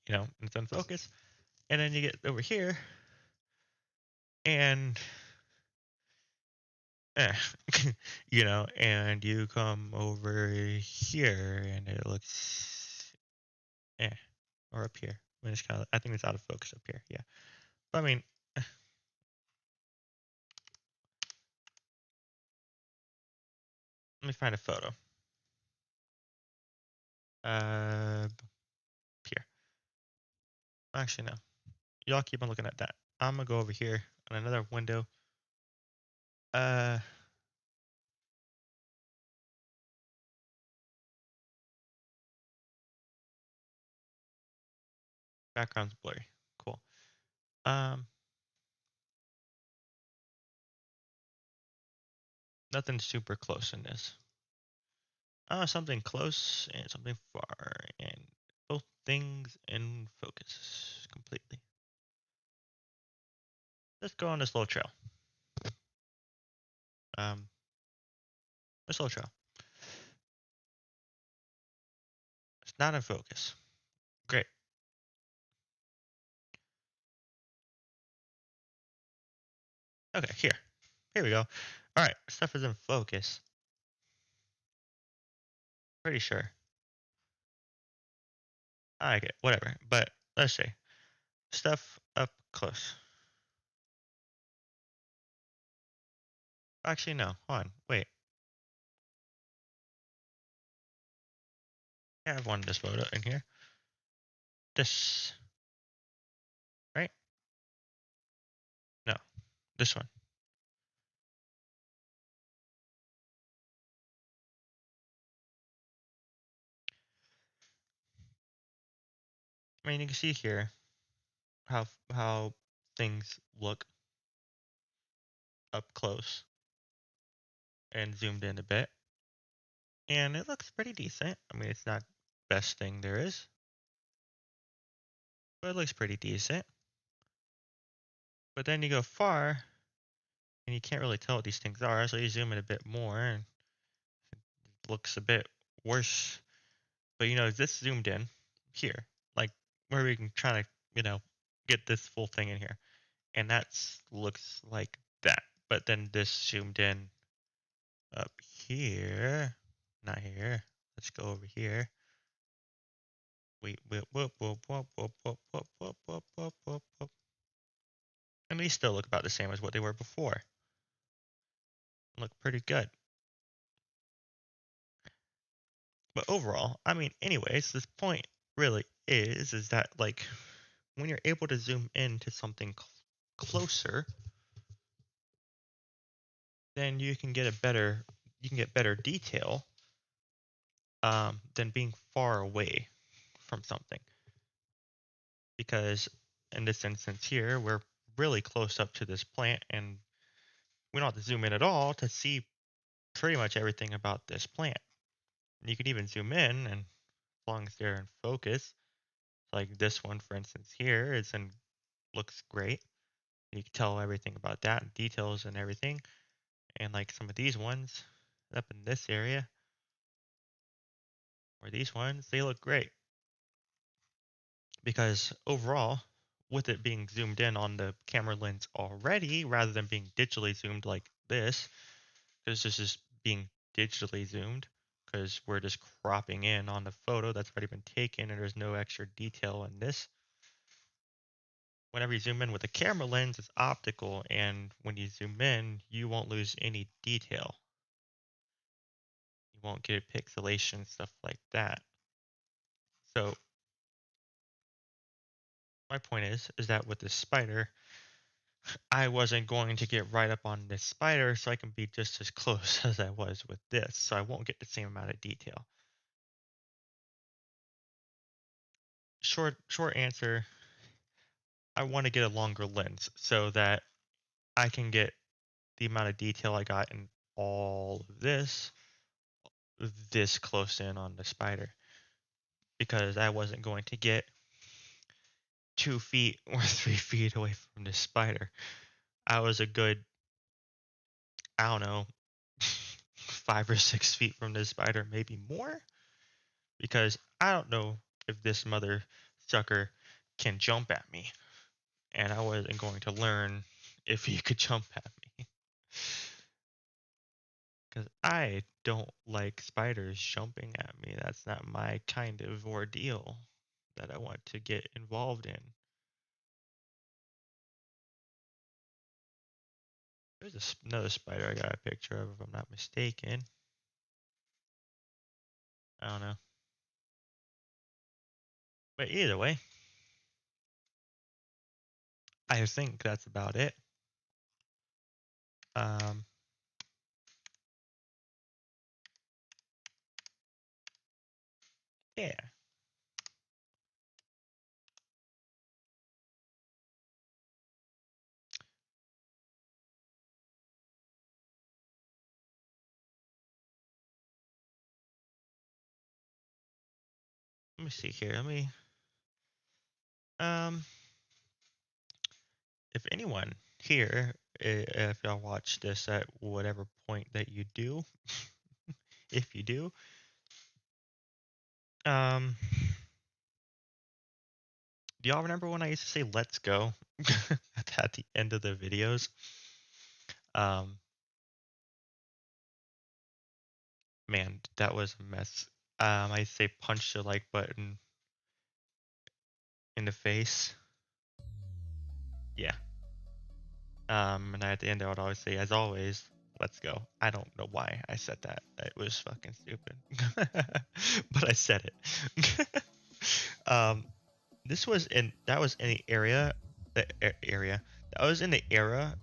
It's in focus. And then you get over here, and eh, and you come over here, and it looks eh, or up here. I mean, I think it's out of focus up here. Yeah, but I mean, let me find a photo. Here. Actually, no. Y'all keep on looking at that. I'm gonna go over here on another window. Uh, Background's blurry. Cool. Um, Nothing super close in this. Something close and something far, and both things in focus completely. Let's go on this little trail. This little trail. It's not in focus. Great. Okay, here. Here we go. All right, stuff is in focus. Pretty sure. I like it. Whatever. But let's see. Stuff up close. Actually, no. Hold on. Wait. I have one of this photo in here. This. Right? No. This one. I mean, you can see here how things look up close and zoomed in a bit. And it looks pretty decent. I mean, it's not best thing there is, but it looks pretty decent. But then you go far, and you can't really tell what these things are, so you zoom in a bit more, and it looks a bit worse. But this zoomed in here, like where we can try to, get this full thing in here, and that looks like that. But then this zoomed in up here, not here. Let's go over here. Wait, whoop, whoop, whoop, whoop, whoop, whoop, whoop, whoop, whoop, whoop, whoop, whoop. And these still look about the same as what they were before. Look pretty good. But overall, I mean, anyways, this point really is that like when you're able to zoom into something closer, then you can get better detail than being far away. from something. Because in this instance here, we're really close up to this plant, and we don't have to zoom in at all to see pretty much everything about this plant. And you can even zoom in, and as long as they're in focus, like this one, for instance, here, looks great. You can tell everything about that, details and everything. And like some of these ones up in this area, or these ones, they look great. Because overall, with it being zoomed in on the camera lens already, rather than being digitally zoomed like this, because this is being digitally zoomed, because we're just cropping in on the photo that's already been taken and there's no extra detail in this. Whenever you zoom in with a camera lens, it's optical, and when you zoom in, you won't lose any detail. You won't get pixelation, stuff like that. So my point is that with this spider, I wasn't going to get right up on this spider, so I can be just as close as I was with this, so I won't get the same amount of detail. Short answer, I want to get a longer lens so that I can get the amount of detail I got in all of this close in on the spider, because I wasn't going to get 2 feet or 3 feet away from this spider. I was a good, I don't know, 5 or 6 feet from this spider, maybe more, because I don't know if this mother sucker can jump at me, and I wasn't going to learn if he could jump at me. Because I don't like spiders jumping at me. That's not my kind of ordeal that I want to get involved in. There's another spider I got a picture of, if I'm not mistaken. I don't know. But either way, I think that's about it. Um, yeah. Let me see here. Um, if anyone here, if y'all watch this at whatever point that you do, if you do, um, do y'all remember when I used to say "let's go" at the end of the videos? Man, that was a mess. I say punch the like button in the face. Yeah. And at the end I would always say, as always, let's go. I don't know why I said that. It was fucking stupid. But I said it. um, that was in the area, that was in the era,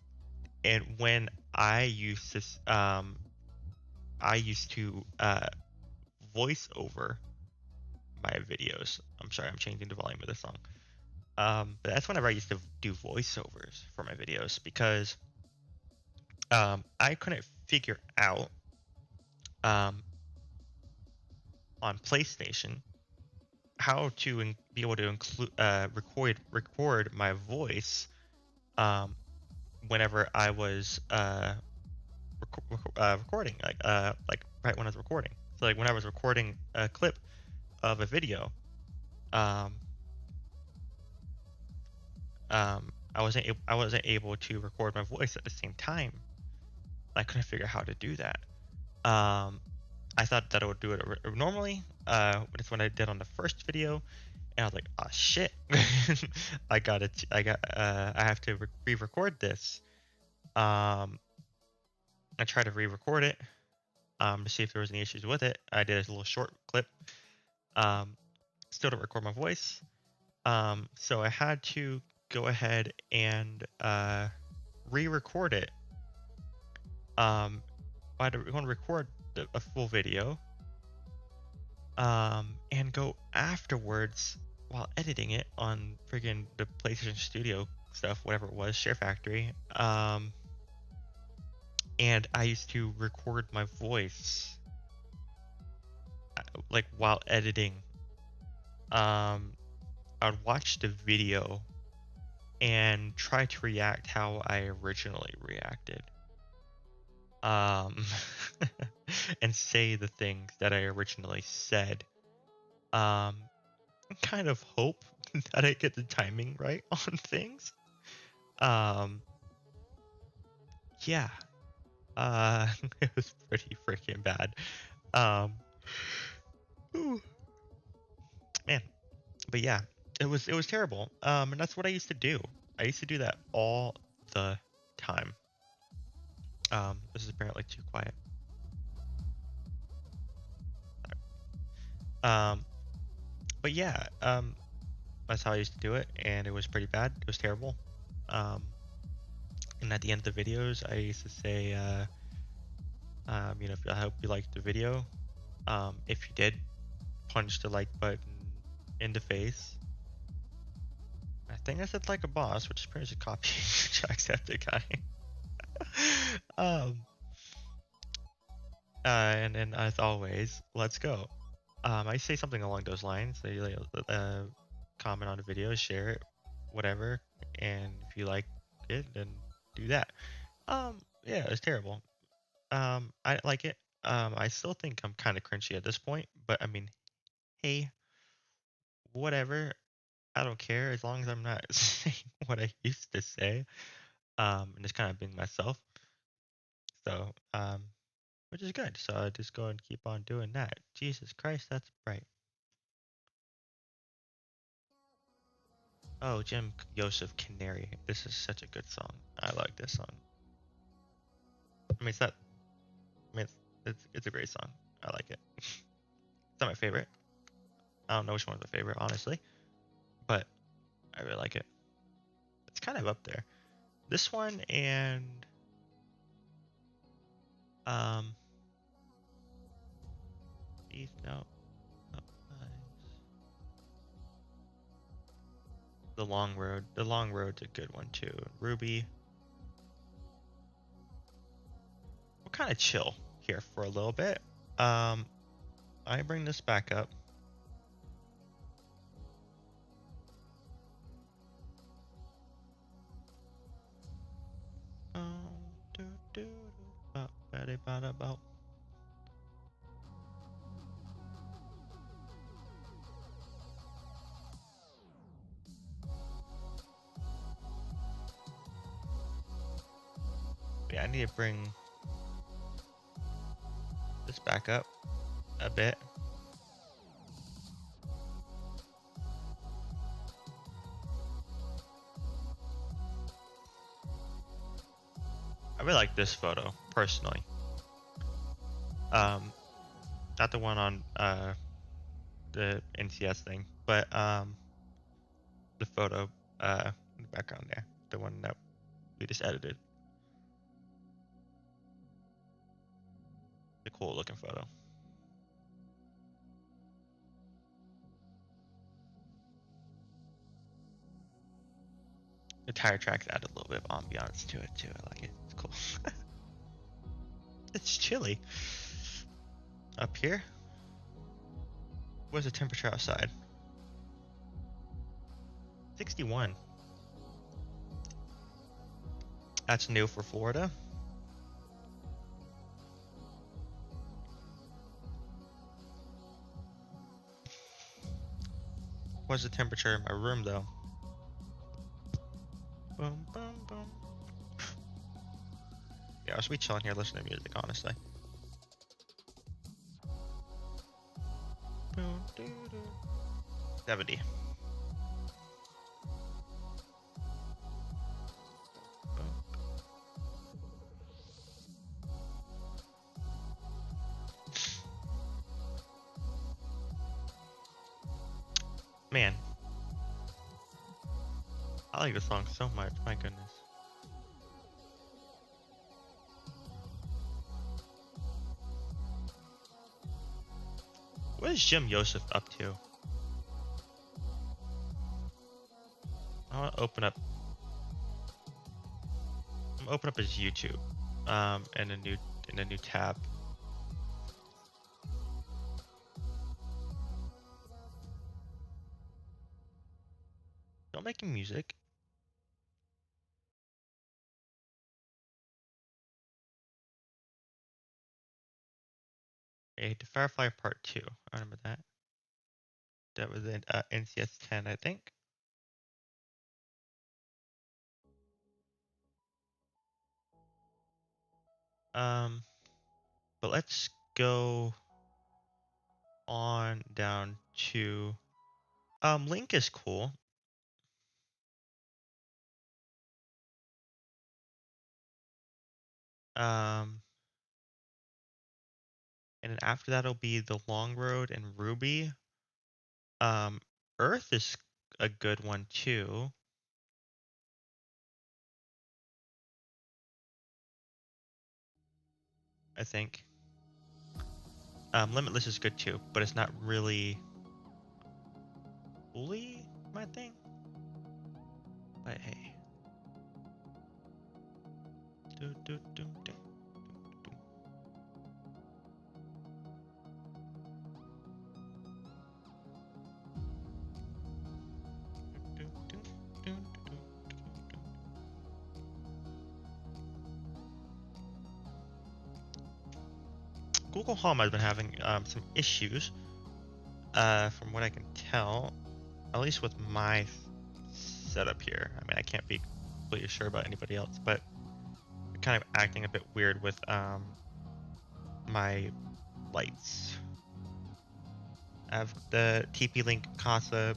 and when I used to voice over my videos. I'm sorry, I'm changing the volume of the song. But that's whenever I used to do voiceovers for my videos, because I couldn't figure out on PlayStation how to be able to include record my voice whenever I was recording, like right when I was recording. So like when I was recording a clip of a video, um, I wasn't able to record my voice at the same time. I couldn't figure out how to do that. I thought that I would do it normally. It's when I did on the first video, and I was like, "Oh shit, I have to re-record this." I tried to re-record it to see if there was any issues with it. I did a little short clip. Still didn't record my voice. So I had to go ahead and re-record it. I want to record a full video, and go afterwards while editing it on friggin' the PlayStation Studio stuff, whatever it was, Share Factory. And I used to record my voice like while editing. I'd watch the video and try to react how I originally reacted. And say the things that I originally said. Kind of hope that I get the timing right on things. Yeah. It was pretty freaking bad. Ooh, man. But yeah, it was terrible. And that's what I used to do. I used to do that all the time. This is apparently too quiet. But yeah, that's how I used to do it, and it was pretty bad. It was terrible. And at the end of the videos, I used to say, I hope you liked the video. If you did, punch the like button in the face. I think I said like a boss, which is pretty much a copy Jacksepticeye. And then as always, let's go. I say something along those lines. They comment on the video, share it, whatever, and if you like it, then do that. Yeah, it's terrible. I didn't like it. I still think I'm kind of cringy at this point, but I mean, hey, whatever. I don't care as long as I'm not saying what I used to say. And just kind of being myself. So, which is good. So I just go and keep on doing that. Jesus Christ, that's bright. Oh, Jim Joseph Canary. This is such a good song. I like this song. I mean, it's not. I mean, it's a great song. I like it. It's not my favorite. I don't know which one's my favorite, honestly, but I really like it. It's kind of up there. This one and these no. The Long Road. The Long Road's a good one too. Ruby. We'll kind of chill here for a little bit. I bring this back up. Yeah, I need to bring this back up a bit. I really like this photo personally. Not the one on the NCS thing, but the photo in the background there, the one that we just edited. The cool looking photo. The tire tracks add a little bit of ambiance to it too. I like it. It's cool. It's chilly up here. What's the temperature outside? 61. That's new for Florida. What's the temperature in my room though? Boom, boom, boom. Yeah, I should be chilling here listening to music, honestly. 70. Man, I like this song so much, my goodness. What is Jim Yosef up to? I want to open up. I'm gonna open up his YouTube, in a new tab. Still making music. A to Firefly Part 2. I remember that. That was in NCS 10, I think. But let's go on down to Link is cool. And then after that'll be the Long Road and Ruby. Earth is a good one too. I think. Limitless is good too, but it's not really fully my thing. But hey. Do, do, do, do. Google Home has been having some issues, from what I can tell, at least with my setup here. I mean, I can't be completely sure about anybody else, but I'm kind of acting a bit weird with my lights. I have the TP-Link Casa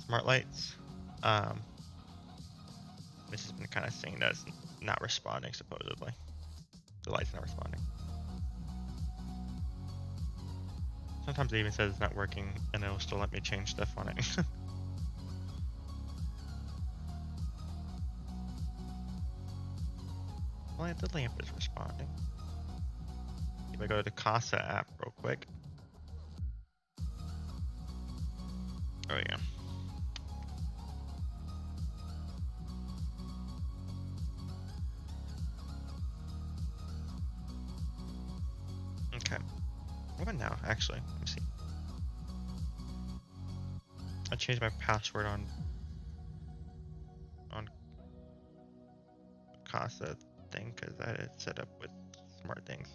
smart lights. This has been kind of saying that it's not responding, supposedly. The light's not responding. Sometimes it even says it's not working, and it'll still let me change stuff on it. Well, the lamp is responding. If I go to the Casa app real quick. Oh yeah. Okay. What now, actually? Let me see. I changed my password on Casa thing because I had it set up with smart things.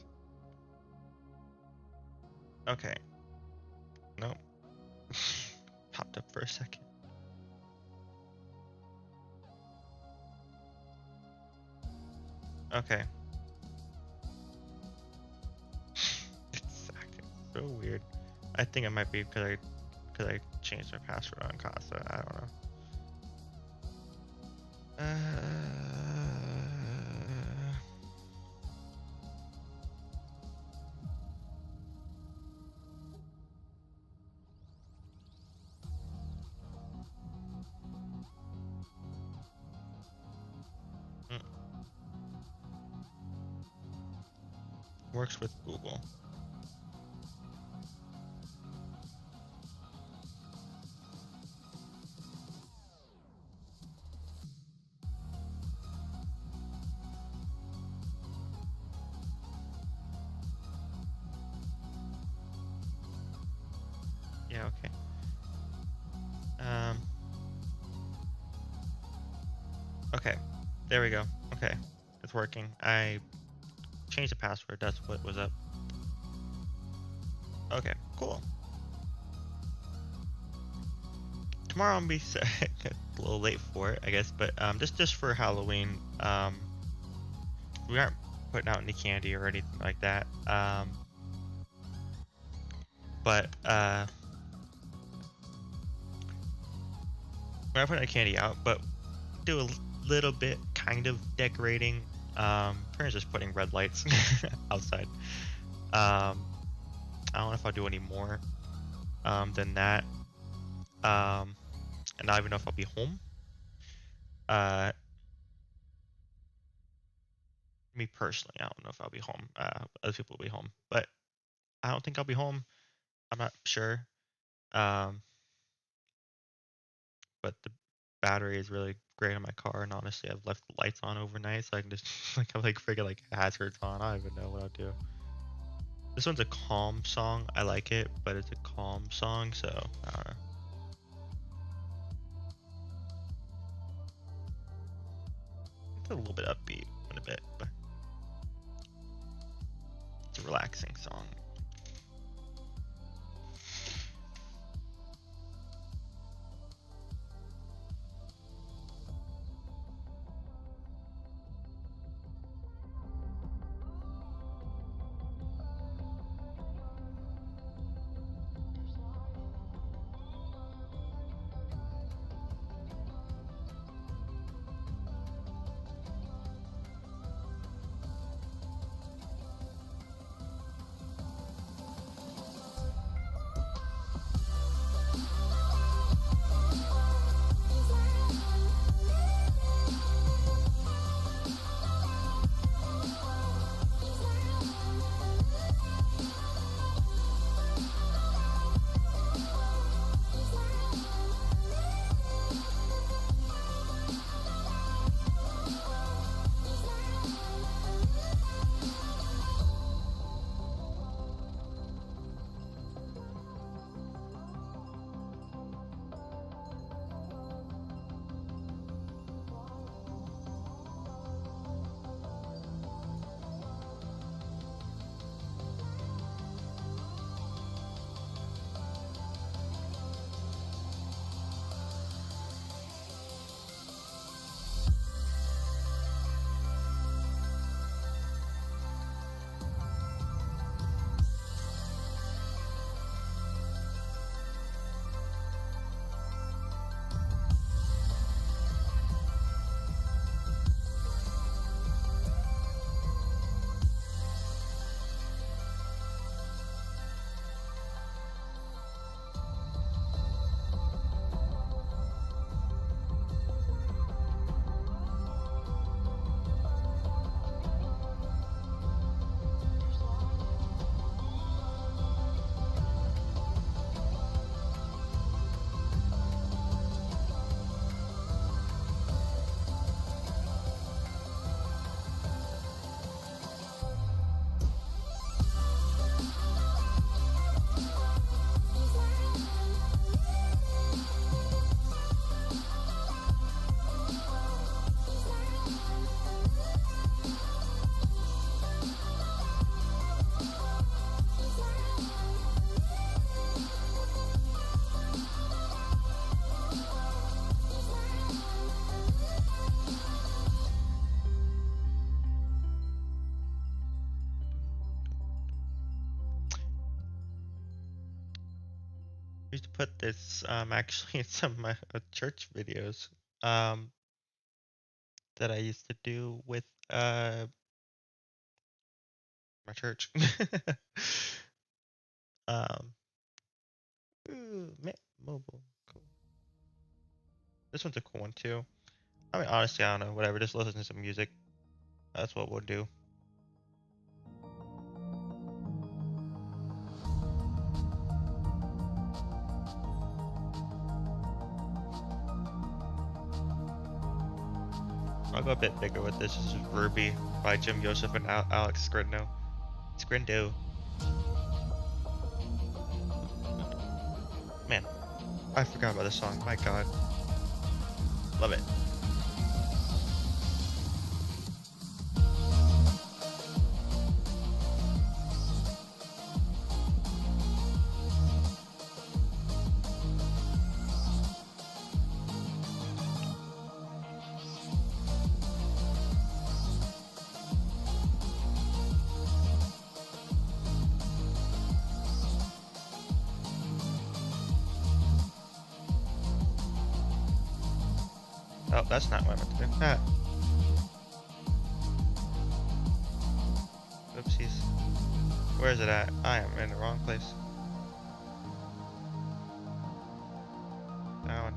Okay. Nope. Popped up for a second. Okay. It's acting so weird. I think it might be because I changed my password on Casa. I don't know. Works with Google. Yeah, okay. Okay, there we go. Okay, it's working. I changed the password. That's what was up. Okay, cool. Tomorrow I'll be a little late for it, I guess, but just for Halloween, we aren't putting out any candy or anything like that. But we're not putting any candy out, but do a little bit, kind of decorating. Parents just putting red lights outside. I don't know if I'll do any more than that. And I don't even know if I'll be home. Me personally, I don't know if I'll be home. Other people will be home, but I don't think I'll be home. I'm not sure. Um, but the battery is really great on my car, and honestly, I've left the lights on overnight, so I can just like I'm like freaking like hazards on. I don't even know what I'll do. This one's a calm song. I like it, but it's a calm song, so I don't know. It's a little bit upbeat in a bit, but it's a relaxing song. I used to put this actually in some of my church videos um, that I used to do with my church. um, mobile, cool. This one's a cool one too. I mean, honestly, I don't know. Whatever, just listen to some music. That's what we'll do. I'll go a bit bigger with this. This is Ruby by Jim Joseph and Alex Scrindo. Man, I forgot about this song. My God. Love it. Oh, that's not what I meant to do. Ah. Oopsies. Where is it at? I am in the wrong place. That one.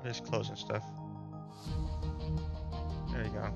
Just closing stuff. There you go.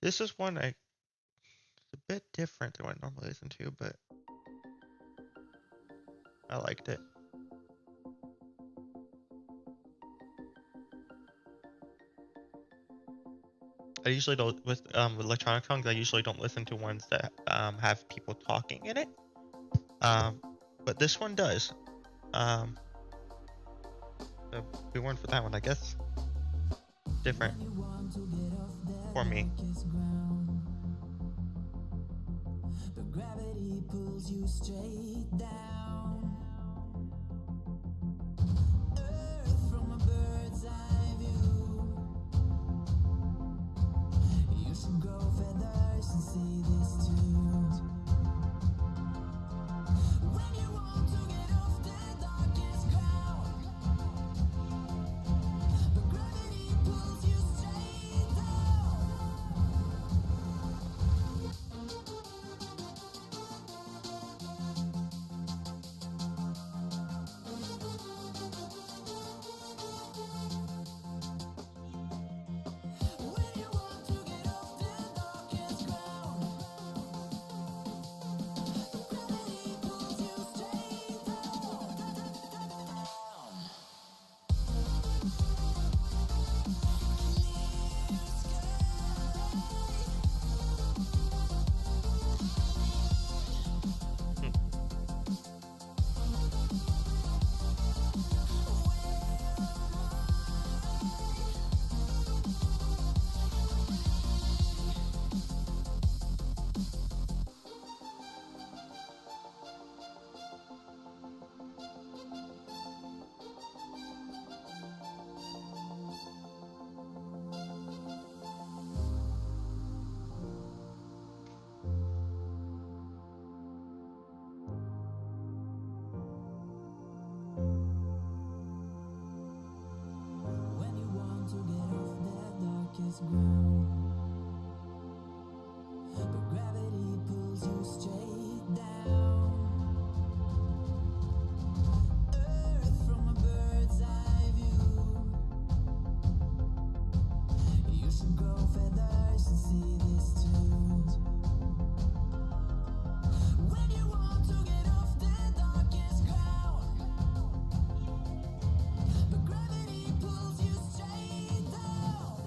This is one it's a bit different than what I normally listen to, but I liked it. I usually don't with electronic songs. I usually don't listen to ones that have people talking in it. But this one does. So we went for that one, I guess. Different for me. But gravity pulls you straight down. Earth from a bird's eye view. You should grow feathers and see this too. When you want to get off the darkest ground, but gravity pulls you straight down. When you want to get off the darkest ground, but gravity pulls you straight down. Hmm. When you want to get off the darkest ground, but gravity pulls you straight down. Earth from a bird's eye view. You should grow feathers and see this too. When you want to get off the darkest ground, but gravity pulls you straight down.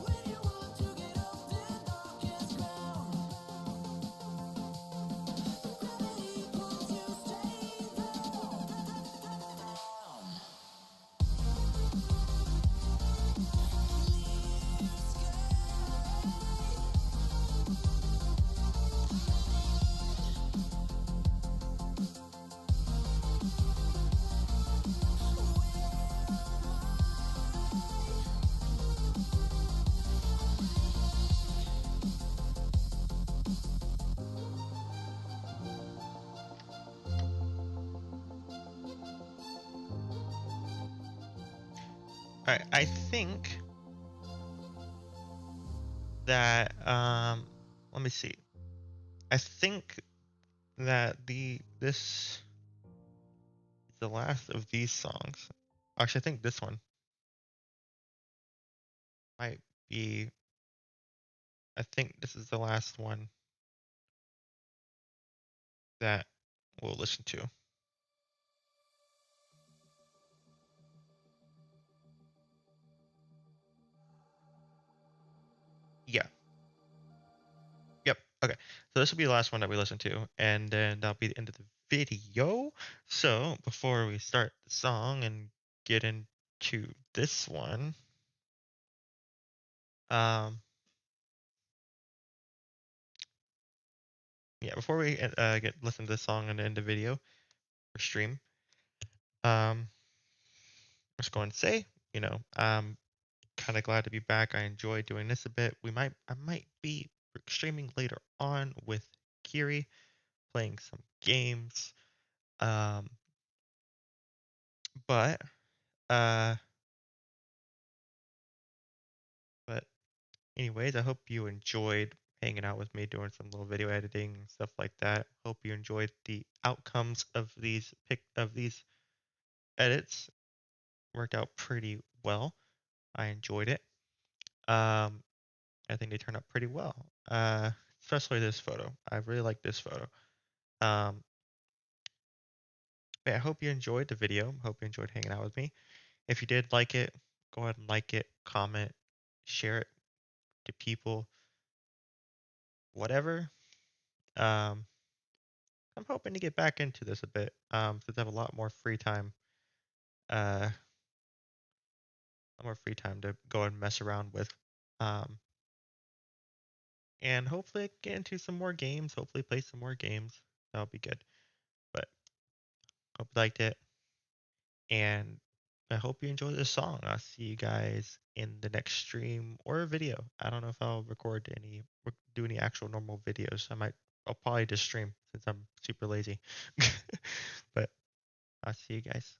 When you want to get off the darkest ground, but gravity pulls you straight down. All right, I think that let me see. I think that this is the last of these songs. Actually, I think this one might be. I think this is the last one that we'll listen to. Yeah. Yep. Okay. So this will be the last one that we listen to, and then that'll be the end of the video. So before we start the song and get into this one, um, yeah, before we get listen to this song and end the video or stream, I'm just going to say, I'm kind of glad to be back. I enjoy doing this a bit. I might be streaming later on with Kiri, playing some games. Um, but uh, but anyways, I hope you enjoyed hanging out with me, doing some little video editing and stuff like that. Hope you enjoyed the outcomes of these edits. Worked out pretty well. I enjoyed it. I think they turned out pretty well. Especially this photo. I really like this photo. Um, I hope you enjoyed the video. Hope you enjoyed hanging out with me. If you did like it, go ahead and like it, comment, share it to people, whatever. Um, I'm hoping to get back into this a bit, since I have a lot more free time. A lot more free time to go and mess around with. Um, and hopefully get into some more games. Hopefully play some more games. That'll be good. But hope you liked it. And I hope you enjoy this song. I'll see you guys in the next stream or video. I don't know if I'll do any actual normal videos. I'll probably just stream since I'm super lazy. But I'll see you guys.